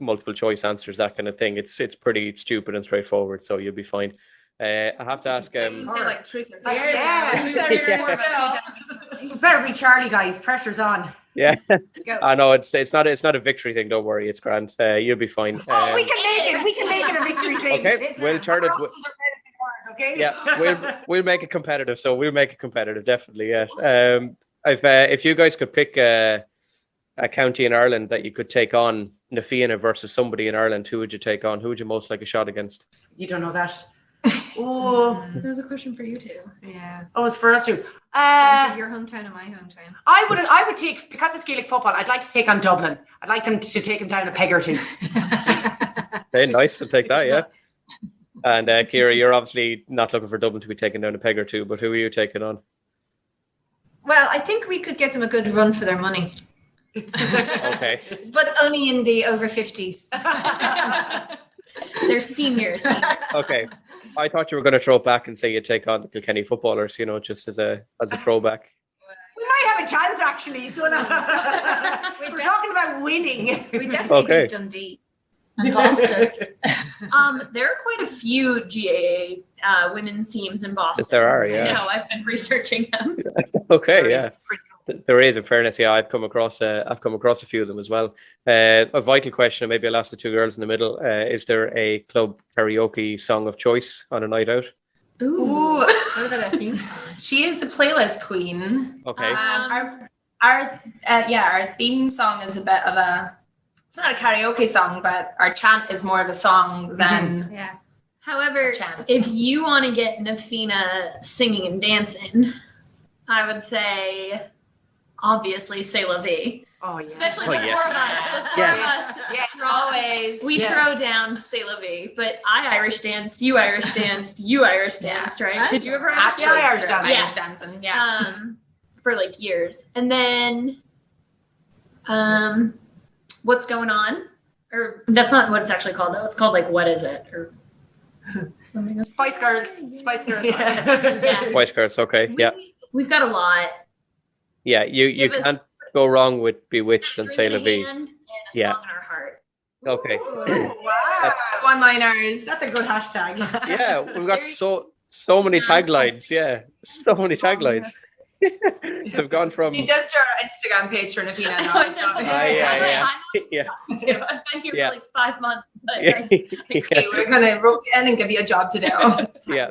multiple choice answers, that kind of thing. It's pretty stupid and straightforward. So you'll be fine. I have to ask. Say like truth or dare. You better be Charlie, guys. Pressure's on. Yeah, I know it's not a victory thing. Don't worry, it's grand. You'll be fine. We can make it. We can make it a victory thing. Okay, we'll turn it. Okay. Yeah, we'll make it competitive. So we'll make it competitive, definitely. Yeah. If you guys could pick a county in Ireland that you could take on na Fianna versus somebody in Ireland, who would you take on? Who would you most like a shot against? You don't know that. Oh, there's a question for you too. Yeah. Oh, it's for us too. Your hometown and my hometown. I would take, because it's Gaelic football, I'd like to take on Dublin. I'd like them to take them down a peg or two. Okay, nice. I'll take that. Yeah. And Ciara, you're obviously not looking for Dublin to be taken down a peg or two, but who are you taking on? Well, I think we could get them a good run for their money. Okay. But only in the over 50s. They're seniors. Okay. I thought you were going to throw it back and say you'd take on the Kilkenny footballers, just as a throwback. We might have a chance, actually. So we're talking about winning. We definitely beat Dundee. And Boston. There are quite a few GAA women's teams in Boston. Yes, there are, yeah. I know, I've been researching them. Okay, yeah. There is, in fairness, yeah. I've come across a few of them as well. A vital question, and maybe I'll ask the two girls in the middle. Is there a club karaoke song of choice on a night out? Ooh. What about a theme song? She is the playlist queen. Okay. Our theme song is a bit of it's not a karaoke song, but our chant is more of a song than However, if you want to get na Fianna singing and dancing, I would say obviously C'est La Vie. Oh, yeah. Especially the four of us. The four of us always. We throw down to C'est La Vie, but I Irish danced, you Irish danced, you Irish danced, right? Did you ever actually Irish dancing? Yeah. For like years. And then What's Going On? Or that's not what it's actually called though. It's called like What Is It? Or Spice Girls. Yeah. Spice Girls, okay. Yeah. We've got a lot. Yeah, you can't go wrong with Bewitched and Say La Vie? And a song in our heart. Okay. Ooh, wow. One-liners. That's a good hashtag. Yeah, we've got so many taglines. Yeah, so many taglines. So we've gone from. She does do our Instagram page for Nafina now. Yeah. I've been here for like 5 months. But Okay, we're gonna rope you in and give you a job to do. Yeah.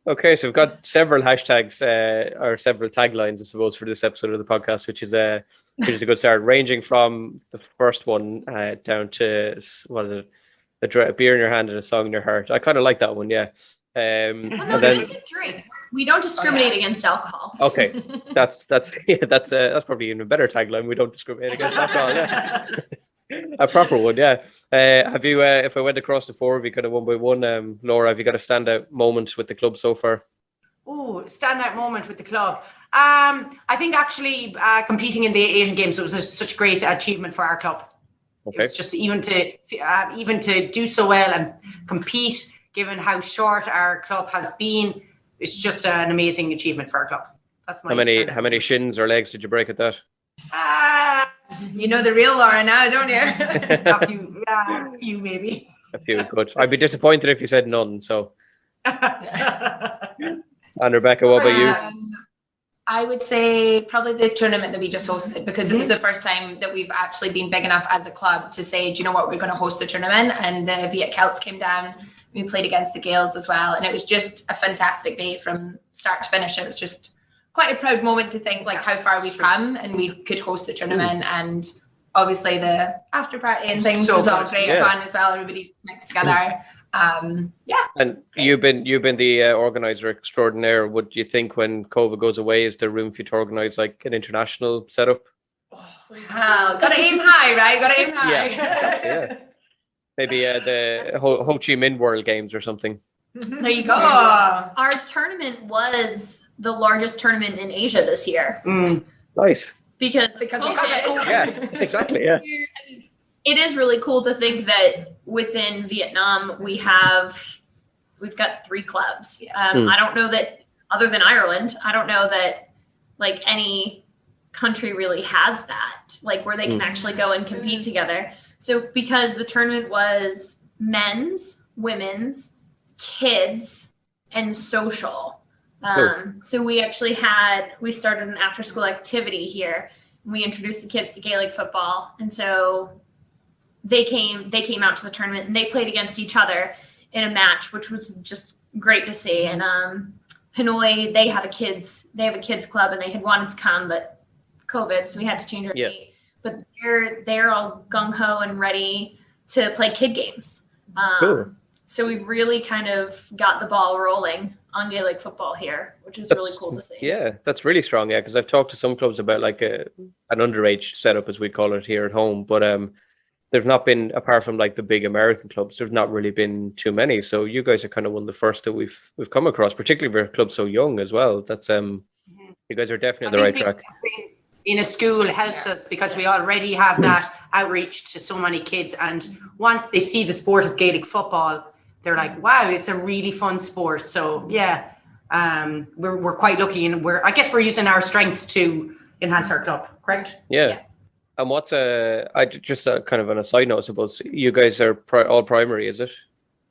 Okay, so we've got several hashtags or several taglines, I suppose, for this episode of the podcast, which is a good start, ranging from the first one down to what is it? A beer in your hand and a song in your heart. I kind of like that one, yeah. Just a drink. We don't discriminate against alcohol. Okay, that's probably even a better tagline. We don't discriminate against alcohol. Yeah. A proper one, yeah. Have you, if I went across the four of you kind of one by one, Laura, have you got a standout moment with the club so far? Oh, standout moment with the club. I think actually competing in the Asian Games, it was such a great achievement for our club. Okay. It's just even to do so well and compete, given how short our club has been, it's just an amazing achievement for our club. That's my how many shins or legs did you break at that? You know the real Laura now, don't you? A few maybe. A few, good. I'd be disappointed if you said none. So, and Rebecca, what about you? I would say probably the tournament that we just hosted, because it was the first time that we've actually been big enough as a club to say, do you know what, we're going to host a tournament. And the Viet Celts came down. We played against the Gaels as well, and it was just a fantastic day from start to finish. It was just quite a proud moment to think like how far we've come, and we could host the tournament. And obviously the after party and things was all great fun as well. Everybody mixed together. And you've been the organizer extraordinaire. Would you think when COVID goes away, is there room for you to organize like an international setup? Wow, gotta aim high, right? Gotta aim high. Yeah. Maybe the Ho Chi Minh World Games or something. There you go. Our tournament was the largest tournament in Asia this year. Nice. Because of COVID. Yeah, exactly. Yeah. It is really cool to think that within Vietnam we've got 3 clubs. I don't know that, other than Ireland, I don't know that like any country really has that, like where they can actually go and compete together. So because the tournament was men's, women's, kids, and social. So we actually we started an after school activity here. We introduced the kids to Gaelic football. And so they came out to the tournament and they played against each other in a match, which was just great to see. And Hanoi, they have a kids club, and they had wanted to come, but COVID, so we had to change our date. But they're all gung-ho and ready to play kid games. Cool. So we've really kind of got the ball rolling on Gaelic football here, which is really cool to see. Yeah, that's really strong. Yeah, because I've talked to some clubs about like an underage setup, as we call it here at home. But there's not been, apart from like the big American clubs, there's not really been too many. So you guys are kind of one of the first that we've come across, particularly for a club so young as well. That's you guys are definitely on the right track. In a school helps us because we already have that outreach to so many kids, and once they see the sport of Gaelic football, they're like, wow, it's a really fun sport. So we're quite lucky, and I guess we're using our strengths to enhance our club, correct? Yeah. And what's just kind of on a side note, I suppose you guys are all primary, is it?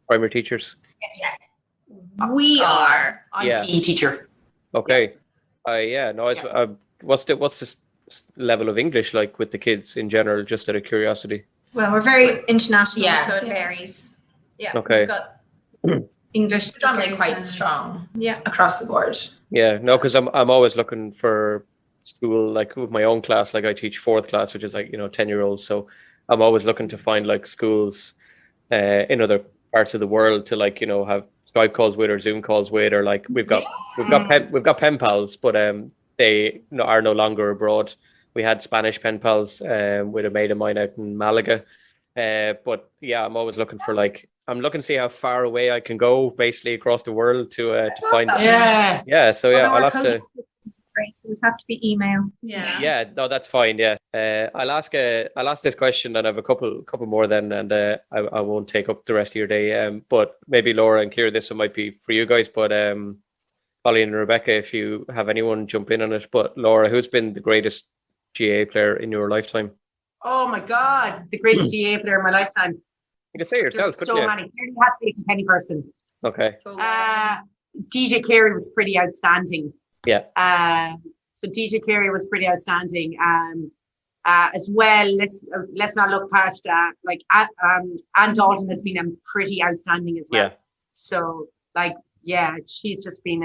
Primary teachers? Yeah. We are. I'm a PE teacher. Okay. What's the level of English like with the kids in general, just out of curiosity? Well, we're very international, so it varies. Yeah. Okay. We've got English predominantly quite strong. Yeah. Across the board. Yeah. No, because I'm always looking for school, like with my own class, like I teach 4th class, which is like 10-year-olds. So I'm always looking to find like schools in other parts of the world to like have Skype calls with or Zoom calls with, or like we've got pen pals, but they are no longer abroad. We had Spanish pen pals with a mate of mine out in Malaga. But yeah, I'm always looking for I'm looking to see how far away I can go basically across the world to find. Yeah. So I'll have to. Great, so it would have to be email. Yeah. No, that's fine. Yeah. I'll ask this question, and I have a couple more then, and I won't take up the rest of your day. But maybe Laura and Ciara, this one might be for you guys. But Colleen and Rebecca, if you have anyone jump in on it. But Laura, who's been the greatest GAA player in your lifetime? Oh my God, the greatest GAA player in my lifetime. You could say yourself, There's so many. There has to be a Kilkenny person. Okay. So, DJ Carey was pretty outstanding. Yeah. So DJ Carey was pretty outstanding. As well, let's not look past Anne Dalton has been pretty outstanding as well. Yeah. So she's just been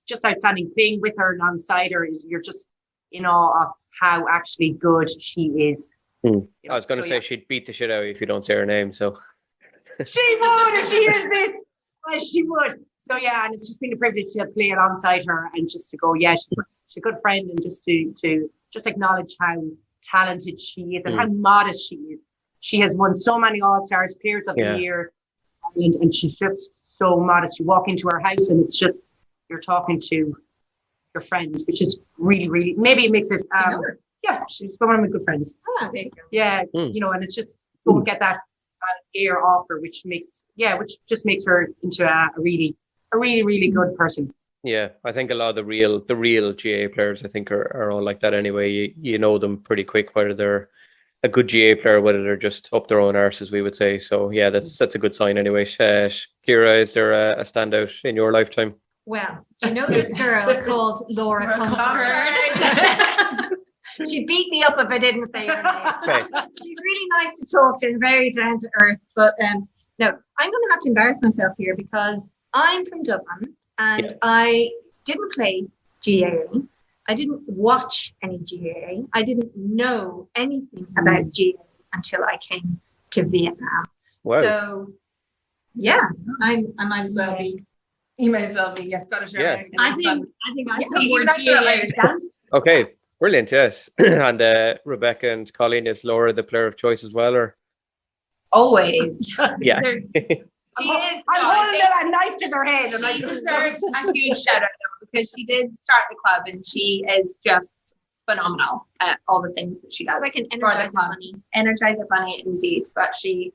just outstanding. Playing with her alongside her you're just in awe of how actually good she is. I was going to say she'd beat the shit out of you if you don't say her name. So she would if she hears this. Well, she would. So and it's just been a privilege to play alongside her and just to go. She's a good friend, and just to just acknowledge how talented she is and how modest she is. She has won so many All-Stars, Players of the Year, and she's just so modest. You walk into her house and it's just you're talking to your friend, which is really, really, maybe it makes it. She's one of my good friends. there you go. Yeah, and it's just don't get that air off her, which just makes her into a really, really good person. Yeah, I think a lot of the real GAA players, I think, are all like that anyway. You know them pretty quick, whether they're a good GAA player, whether they're just up their own arse, as we would say. So yeah, that's a good sign anyway. Ciara, is there a standout in your lifetime? Well, do you know this girl called Laura Comfort? She'd beat me up if I didn't say her name. Okay. She's really nice to talk to and very down to earth. But no, I'm going to have to embarrass myself here because I'm from Dublin and I didn't play GAA. I didn't watch any GAA. I didn't know anything about GAA until I came to Vietnam. Wow. So, I might as well be. You might as well be Scottish. I think I saw more GAA. Okay, brilliant. Yes, and Rebecca and Colleen, is Laura the player of choice as well, or? Always. Yeah. She is. I'm holding a knife to their head. She deserves a huge shout out because she did start the club and she is just phenomenal at all the things that she does. She's like an Energizer Bunny. Energizer Bunny, indeed. But she's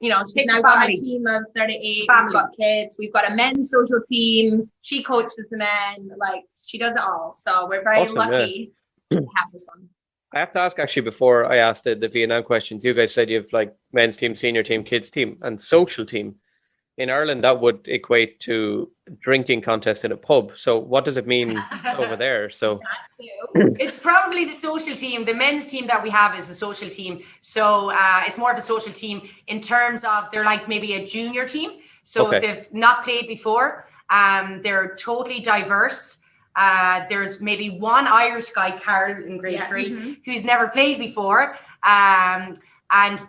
now got a team of 38. Family. We've got kids. We've got a men's social team. She coaches the men. Like, she does it all. So we're very lucky to have this one. I have to ask, actually, before I asked the Vietnam questions, you guys said you have like men's team, senior team, kids team, and social team. In Ireland, that would equate to drinking contest in a pub. So what does it mean over there? So it's probably the social team. The men's team that we have is a social team. So it's more of a social team in terms of they're like maybe a junior team. So they've not played before. They're totally diverse. There's maybe one Irish guy, Carl, in grade 3, who's never played before. And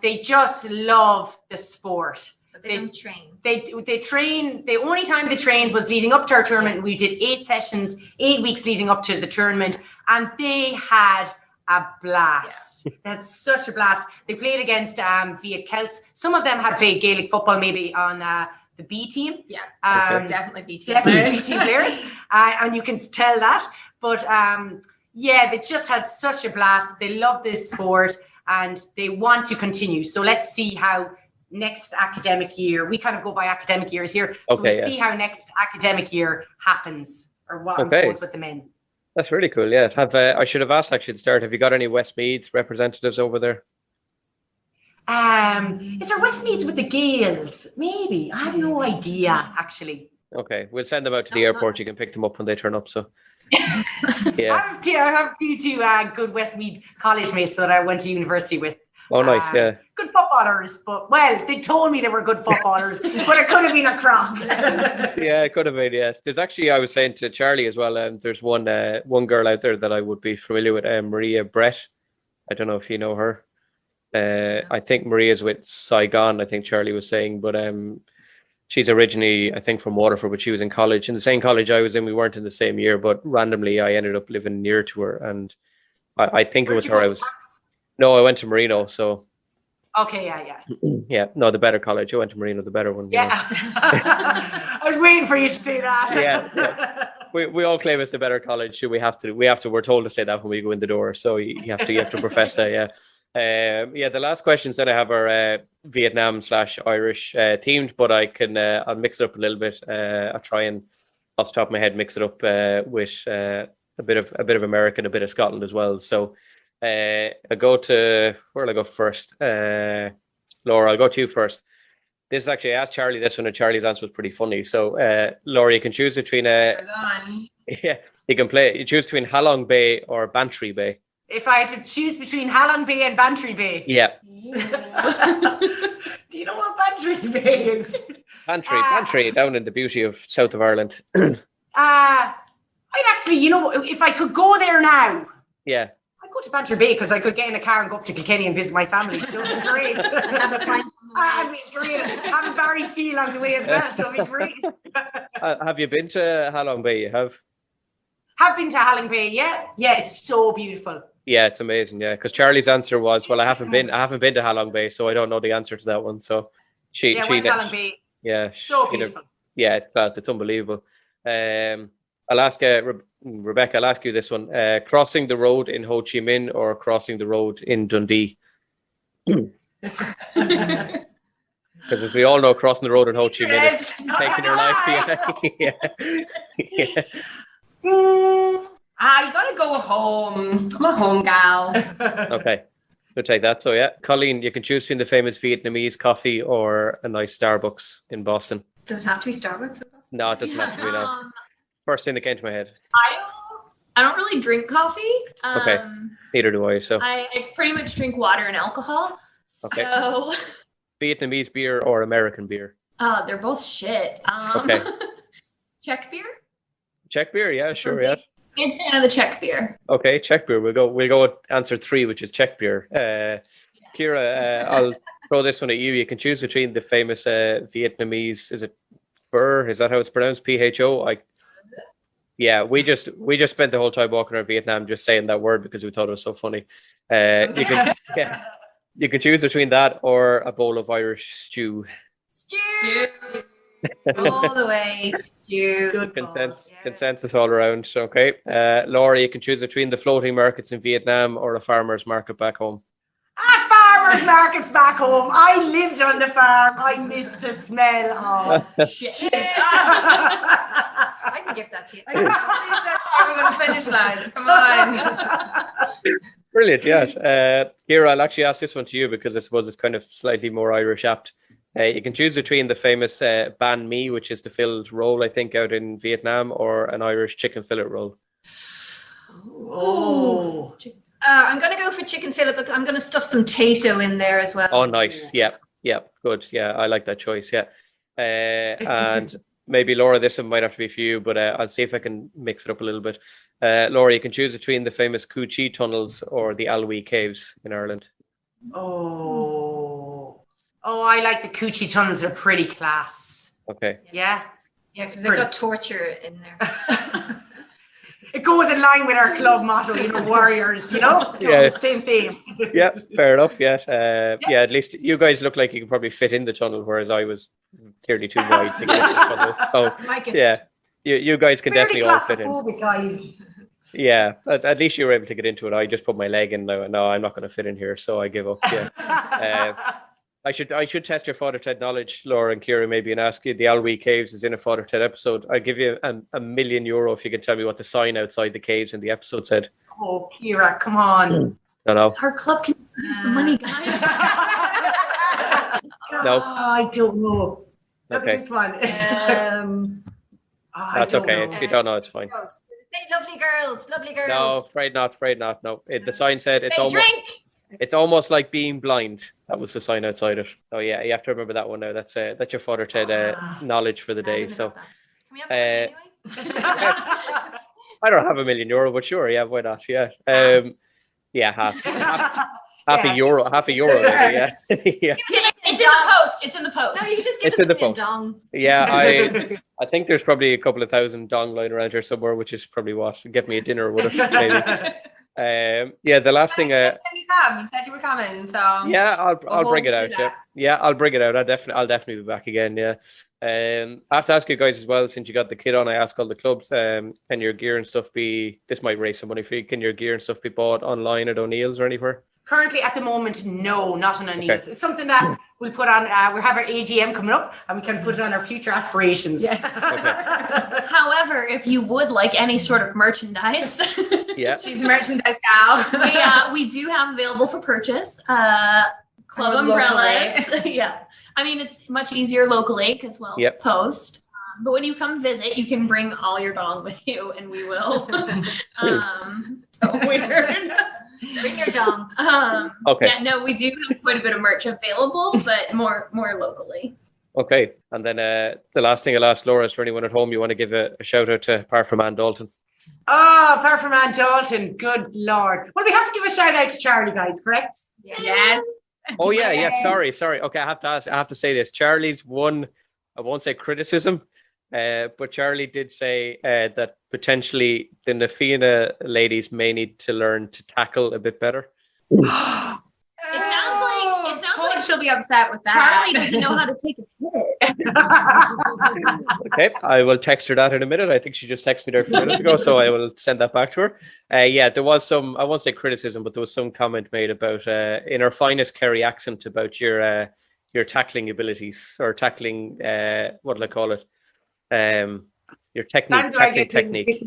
they just love the sport. But they don't train. They train. The only time they trained was leading up to our tournament. We did 8 sessions, 8 weeks leading up to the tournament, and they had a blast. That's such a blast. They played against Viet Celts. Some of them had played Gaelic football, maybe on the B team. Yeah, definitely B team. Definitely B team players, and you can tell that. But they just had such a blast. They love this sport and they want to continue. So let's see how next academic year, we kind of go by academic years here. So we'll see how next academic year happens or what unfolds with the men. That's really cool. Yeah, I should have asked actually to start. Have you got any Westmeath representatives over there? Is there Westmeath with the Gaels? Maybe. I have no idea, actually. Okay, we'll send them out to the airport. You can pick them up when they turn up. So, I have two good Westmeath college mates that I went to university with. Oh, nice, yeah. Good footballers, but they told me they were good footballers, but it could have been a crock. Yeah, it could have been, yeah. There's actually, I was saying to Charlie as well, there's one girl out there that I would be familiar with, Maria Brett. I don't know if you know her. I think Maria's with Saigon, I think Charlie was saying, but she's originally, I think, from Waterford, but she was in college. In the same college I was in, we weren't in the same year, but randomly I ended up living near to her, and I think it was her I was... No, I went to Marino, so... Okay, yeah, no, the better college. I went to Marino, the better one. Yeah. I was waiting for you to say that. Yeah. We all claim it's the better college. We're told to say that when we go in the door, so you have to profess that, yeah. The last questions that I have are Vietnam/Irish themed, but I'll mix it up a little bit. I'll try and off the top of my head mix it up with a a bit of American, a bit of Scotland as well. So I go to, where will I go first? Laura, I'll go to you first. This is actually, I asked Charlie this one, and Charlie's answer was pretty funny. So Laura, you can choose between you choose between Halong Bay or Bantry Bay. If I had to choose between Halong Bay and Bantry Bay. Yeah. Do you know what Bantry Bay is? Bantry, down in the beauty of south of Ireland. I'd actually, if I could go there now. Yeah. I'd go to Bantry Bay because I could get in a car and go up to Kilkenny and visit my family. So it'd be great. It'd be great. Having Barry Steele on the way as well, so it'd be great. Have you been to Halong Bay? You have? Have been to Halong Bay, yeah. Yeah, it's so beautiful. Yeah, it's amazing. Yeah, because Charlie's answer was, "Well, I haven't been to Halong Bay, so I don't know the answer to that one." So she went to Halong Bay. Yeah, so beautiful. It's unbelievable. I'll ask Rebecca. I'll ask you this one: crossing the road in Ho Chi Minh or crossing the road in Dundee? Because as we all know, crossing the road in Ho Chi Minh is taking your life. You gotta go home. I'm a home gal. Okay, we'll take that. So yeah, Colleen, you can choose between the famous Vietnamese coffee or a nice Starbucks in Boston. Does it have to be Starbucks? No, it doesn't have to be. No. First thing that came to my head. I don't really drink coffee. Okay, neither do I. So I pretty much drink water and alcohol. Okay. So Vietnamese beer or American beer? They're both shit. Okay. Czech beer, yeah, sure, yeah. Big fan of the Czech beer. Okay, Czech beer. We'll go with answer 3, which is Czech beer. Ciara, I'll throw this one at you. You can choose between the famous Vietnamese. Is it Pho? Is that how it's pronounced? PHO. Yeah, we just spent the whole time walking around Vietnam just saying that word because we thought it was so funny. You can choose between that or a bowl of Irish stew. Stew. All the way, stew. Good consensus all around. Okay, Laura, you can choose between the floating markets in Vietnam or a farmer's market back home. A farmer's market back home. I lived on the farm. I miss the smell of shit. I can give that to you. We're going to finish, lads. Come on. Brilliant, yeah. Ciara, I'll actually ask this one to you because I suppose it's kind of slightly more Irish apt. You can choose between the famous banh mi, which is the filled roll, I think, out in Vietnam, or an Irish chicken fillet roll. Oh. I'm going to go for chicken fillet, but I'm going to stuff some tato in there as well. Oh, nice. Yeah, good. Yeah, I like that choice, yeah. And maybe, Laura, this one might have to be for you, but I'll see if I can mix it up a little bit. Laura, you can choose between the famous Ho Chi tunnels or the Alwee caves in Ireland. Oh, I like the Ho Chi tunnels. They're pretty class. Okay. Yeah. Yeah, because they've got torture in there. It goes in line with our club motto, warriors, So yeah. Same. Yeah, fair enough, yeah. At least you guys look like you can probably fit in the tunnel, whereas I was clearly too wide to get into the tunnel. So, yeah, you guys can definitely all fit in. Guys. Yeah, at least you were able to get into it. I just put my leg in now. No, I'm not going to fit in here, so I give up, yeah. I should test your Father Ted knowledge, Laura and Ciara, maybe, and ask you. The Alwee Caves is in a Father Ted episode. I'll give you €1 million if you can tell me what the sign outside the caves in the episode said. Oh, Ciara, come on. No. Our club can use the money, guys. No. I don't know. Look Okay. at this one. That's okay. If you don't know, it's fine. Say lovely girls. No, afraid not. No. The sign said it's drink. almost like being blind. That was the sign outside it. So yeah, you have to remember that one now. That's your Father Ted knowledge for the day. So Can we have that anyway? I don't have €1 million, but sure, yeah, why not? Yeah, yeah, half a euro, maybe, yeah. Yeah. It's in the post. No, you can just give It's us in the a post. dong. Yeah, I think there's probably a couple of thousand dong lying around here somewhere, which is probably what get me a dinner would have maybe. Yeah, the last thing. Can you come? You said you were coming, so yeah, I'll bring it out. Yeah, I'll bring it out. I'll definitely be back again. Yeah. I have to ask you guys as well, since you got the kit on. I ask all the clubs, can your gear and stuff be? This might raise some money for you. Can your gear and stuff be bought online at O'Neill's or anywhere? Currently, at the moment, no, not on our knees. It's something that we'll put on. We have our AGM coming up, and we can put it on our future aspirations. Yes. However, if you would like any sort of merchandise, she's a merchandise gal. we do have available for purchase. Club umbrellas. I mean, it's much easier locally because post. But when you come visit, you can bring all your dong with you, and we will. So weird. Bring your dong. We do have quite a bit of merch available, but more locally. Okay, and then the last thing I'll ask Laura is for anyone at home you want to give a shout out to, apart from Ann Dalton. Oh, apart from Ann Dalton, good Lord. Well, we have to give a shout out to Charlie, guys, correct? Yes. Oh yeah, yes. Sorry. Okay, I have to say this. Charlie's one, I won't say criticism, but Charlie did say that potentially the Fianna ladies may need to learn to tackle a bit better. It sounds like she'll be upset with that. Charlie doesn't know how to take a hit. Okay, I will text her that in a minute. I think she just texted me there a few minutes ago, so I will send that back to her. There was some, I won't say criticism, but there was some comment made about, in her finest Kerry accent, about your tackling abilities, or tackling, what do I call it? Your tackling technique.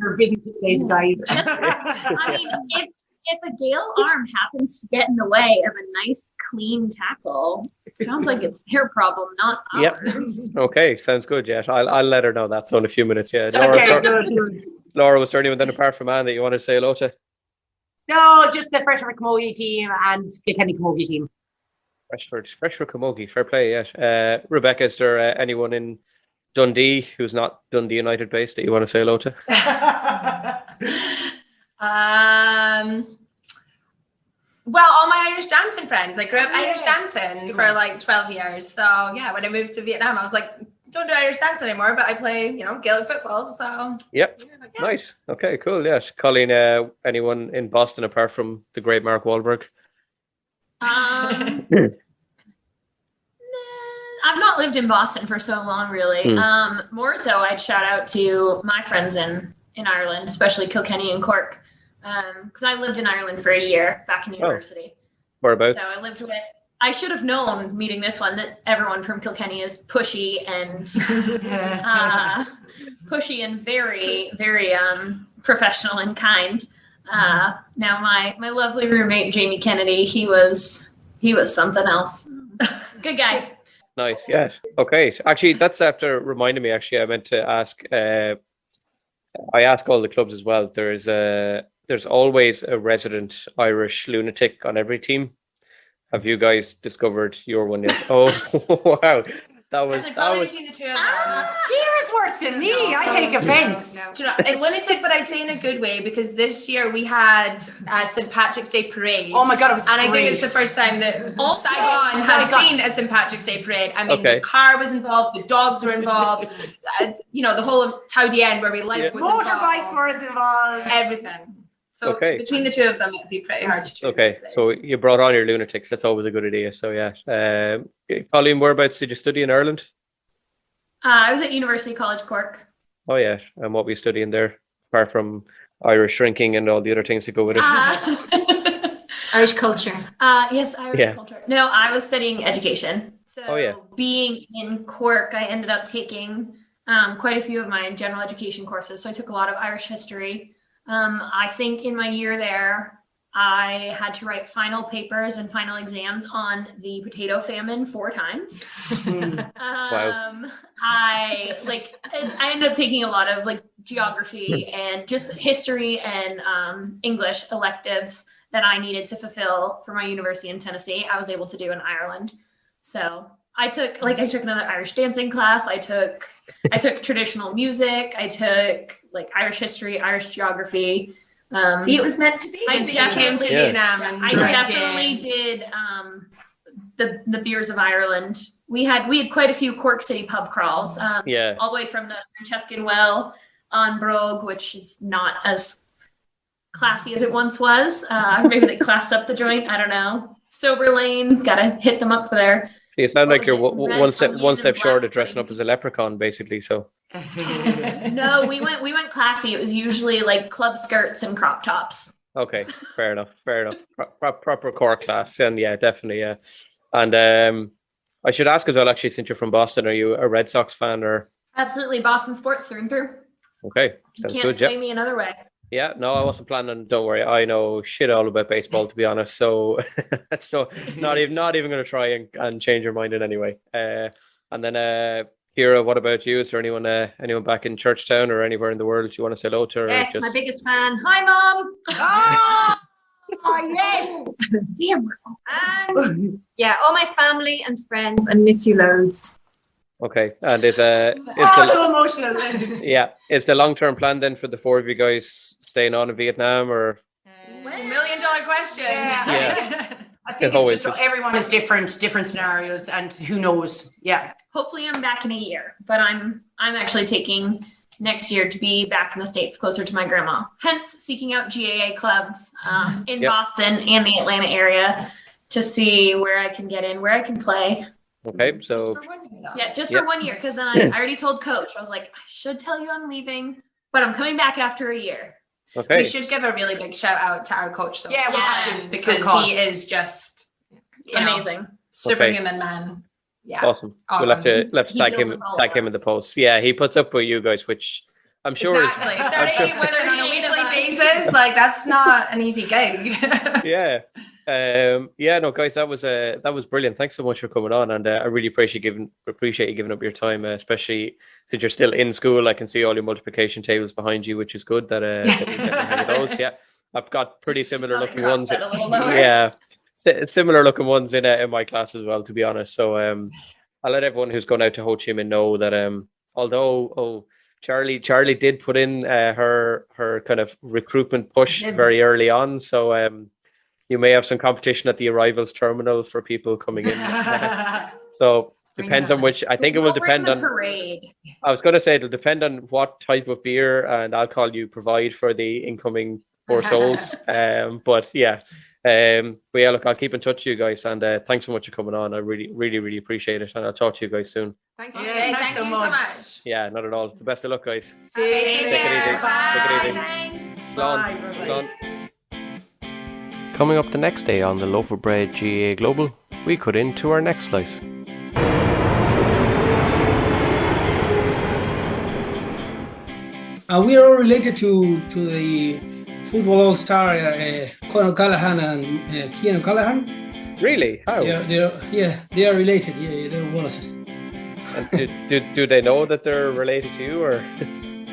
Guys. I mean, if a Gale arm happens to get in the way of a nice, clean tackle, it sounds like it's their problem, not ours. Yep. Okay, sounds good. Yeah, I'll let her know that. So in a few minutes. Yeah, Laura, was there anyone then apart from Anne that you want to say hello to? No, just the Freshford camogie team and Kilkenny camogie team. Freshford camogie, fair play. Yes. Rebecca, is there anyone in Dundee who's not Dundee United based that you want to say hello to? Well, all my Irish dancing friends. I grew up Irish dancing for like 12 years. So yeah, when I moved to Vietnam, I was like, don't do Irish dance anymore, but I play, Gaelic football. So yep. Nice. Okay, cool. Yes. Colleen, anyone in Boston apart from the great Mark Wahlberg? I've not lived in Boston for so long, really. More so, I'd shout out to my friends in Ireland, especially Kilkenny and Cork, because I lived in Ireland for a year back in university. Whereabouts? So I should have known meeting this one that everyone from Kilkenny is pushy and very, very professional and kind. Now my lovely roommate Jamie Kennedy, he was something else. Good guy. Nice, yeah. Okay. Actually, that's after reminding me, actually, I meant to ask, I ask all the clubs as well. There's always a resident Irish lunatic on every team. Have you guys discovered your one yet? Oh, wow. That was between the two of them. Ciara's worse than me. I take offence. No. Do you know, a lunatic, but I'd say in a good way, because this year we had St. Patrick's Day parade. Oh my God, it was and great. I think it's the first time that all Saigon have seen a St. Patrick's Day parade. I mean, the car was involved, the dogs were involved, the whole of Towdy End where we live was involved. Motorbikes were involved. Everything. So between the two of them, it'd be pretty hard to choose. Okay, so you brought on your lunatics. That's always a good idea. So yeah. Colleen, whereabouts did you study in Ireland? I was at University College Cork. Oh yeah, and what were you studying there, apart from Irish drinking and all the other things that go with it? Irish culture. Yes, Irish culture. No, I was studying education. So being in Cork, I ended up taking quite a few of my general education courses. So I took a lot of Irish history. I think in my year there, I had to write final papers and final exams on the potato famine 4 times. Wow. I ended up taking a lot of geography and just history and English electives that I needed to fulfill for my university in Tennessee. I was able to do in Ireland. So I took another Irish dancing class. I took traditional music. I took Irish history, Irish geography. See, it was meant to be. I definitely did the beers of Ireland. We had quite a few Cork City pub crawls. All the way from the Francescan Well on Brogue, which is not as classy as it once was. Maybe they classed up the joint. I don't know. Sober Lane, gotta hit them up for there. See, it sounds like you're one step short of dressing up as a leprechaun, basically. So. No, we went classy. It was usually club skirts and crop tops. Okay, fair enough. Proper core class, and yeah, definitely, yeah. And I should ask as well, actually, since you're from Boston, are you a Red Sox fan or? Absolutely, Boston sports through and through. Okay, You sounds can't good. sway Yeah, me another way. yeah. No, I wasn't planning. Don't worry, I know shit all about baseball, to be honest. So, so not even going to try and change your mind in any way. And then, Ciara, what about you? Is there anyone back in Churchtown or anywhere in the world you want to say hello to? Or Yes, just... my biggest fan. Hi, Mom. Oh, yes. Damn. And yeah, all my family and friends, I miss you loads. Okay, and is so emotional. is the long-term plan then for the four of you guys staying on in Vietnam or? $1 million question. Yeah. I think it's just everyone is different scenarios, and who knows? Yeah. Hopefully, I'm back in a year, but I'm actually taking next year to be back in the States, closer to my grandma. Hence, seeking out GAA clubs in Boston and the Atlanta area to see where I can get in, where I can play. Okay, so just for 1 year, because then I already told Coach, I was like, I should tell you I'm leaving, but I'm coming back after a year. Okay. We should give a really big shout out to our coach, though. Yeah, we'll have to, because he is just amazing, superhuman man. Yeah, awesome. We'll have to tag him in the post. Yeah, he puts up with you guys, which I'm sure exactly. 38 women on a weekly basis, like that's not an easy gig. Yeah. No, guys, that was brilliant. Thanks so much for coming on, and I really appreciate you giving up your time, especially since you're still in school. I can see all your multiplication tables behind you, which is good that you get the hang of those. Yeah, I've got pretty similar looking ones. Yeah, similar looking ones in my class as well, to be honest. So I'll let everyone who's gone out to Ho Chi Minh know that although Charlie did put in her kind of recruitment push very early on, so you may have some competition at the arrivals terminal for people coming in. So depends on which. I think it will depend on parade. I was going to say it'll depend on what type of beer and alcohol you provide for the incoming 4 souls. But look, I'll keep in touch with you guys, and thanks so much for coming on. I really appreciate it, and I'll talk to you guys soon. Thanks. Thank you so much. Yeah, not at all. The best of luck, guys. Take it easy. Bye. Take it easy. Slán. Coming up the next day on the Loaf of Bread GAA Global, we cut into our next slice. We are all related to the football all-star Conor Gallagher and Cian O'Callaghan. Really? How? They are related. Yeah, they're Wallaces. And do they know that they're related to you, or?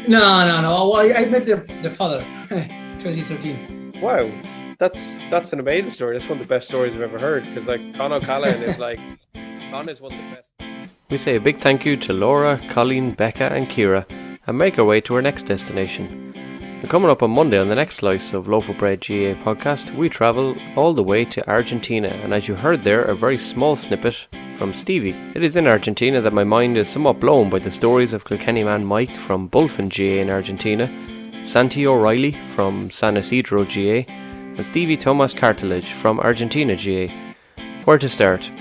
No. Well, I met their father, 2013. Wow. That's an amazing story. That's one of the best stories I've ever heard, because like Conor O'Callaghan is one of the best. We say a big thank you to Laura, Colleen, Becca and Ciara, and make our way to our next destination. And coming up on Monday on the next slice of Loaf of Bread GAA podcast, we travel all the way to Argentina, and as you heard there, a very small snippet from Stevie. It is in Argentina that my mind is somewhat blown by the stories of Kilkenny man Mike from Bulfin GAA in Argentina, Santi O'Reilly from San Isidro GAA, and Stevie Tomas Cartilage from Argentina GAA. Where to start?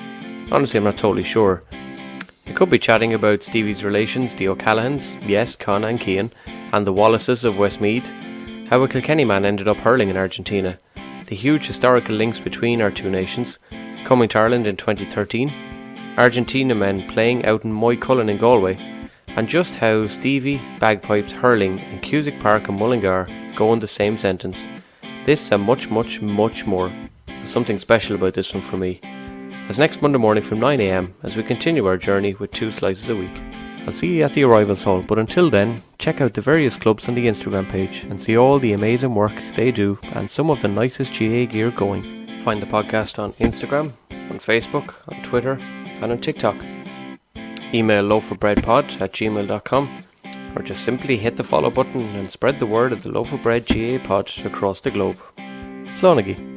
Honestly, I'm not totally sure. I could be chatting about Stevie's relations, the O'Callaghans, yes, Con and Cian, and the Wallaces of Westmeath, how a Kilkenny man ended up hurling in Argentina, the huge historical links between our two nations, coming to Ireland in 2013, Argentina men playing out in Moycullen in Galway, and just how Stevie, bagpipes, hurling, and Cusack Park and Mullingar go in the same sentence. This and much more. There's something special about this one for me. As next Monday morning from 9 a.m. as we continue our journey with 2 slices a week. I'll see you at the arrivals hall, but until then, check out the various clubs on the Instagram page and see all the amazing work they do and some of the nicest GAA gear going. Find the podcast on Instagram, on Facebook, on Twitter and on TikTok. Email loafofbreadpod@gmail.com or just simply hit the follow button and spread the word of the Loaf of Bread GAA pod across the globe. Slánigi.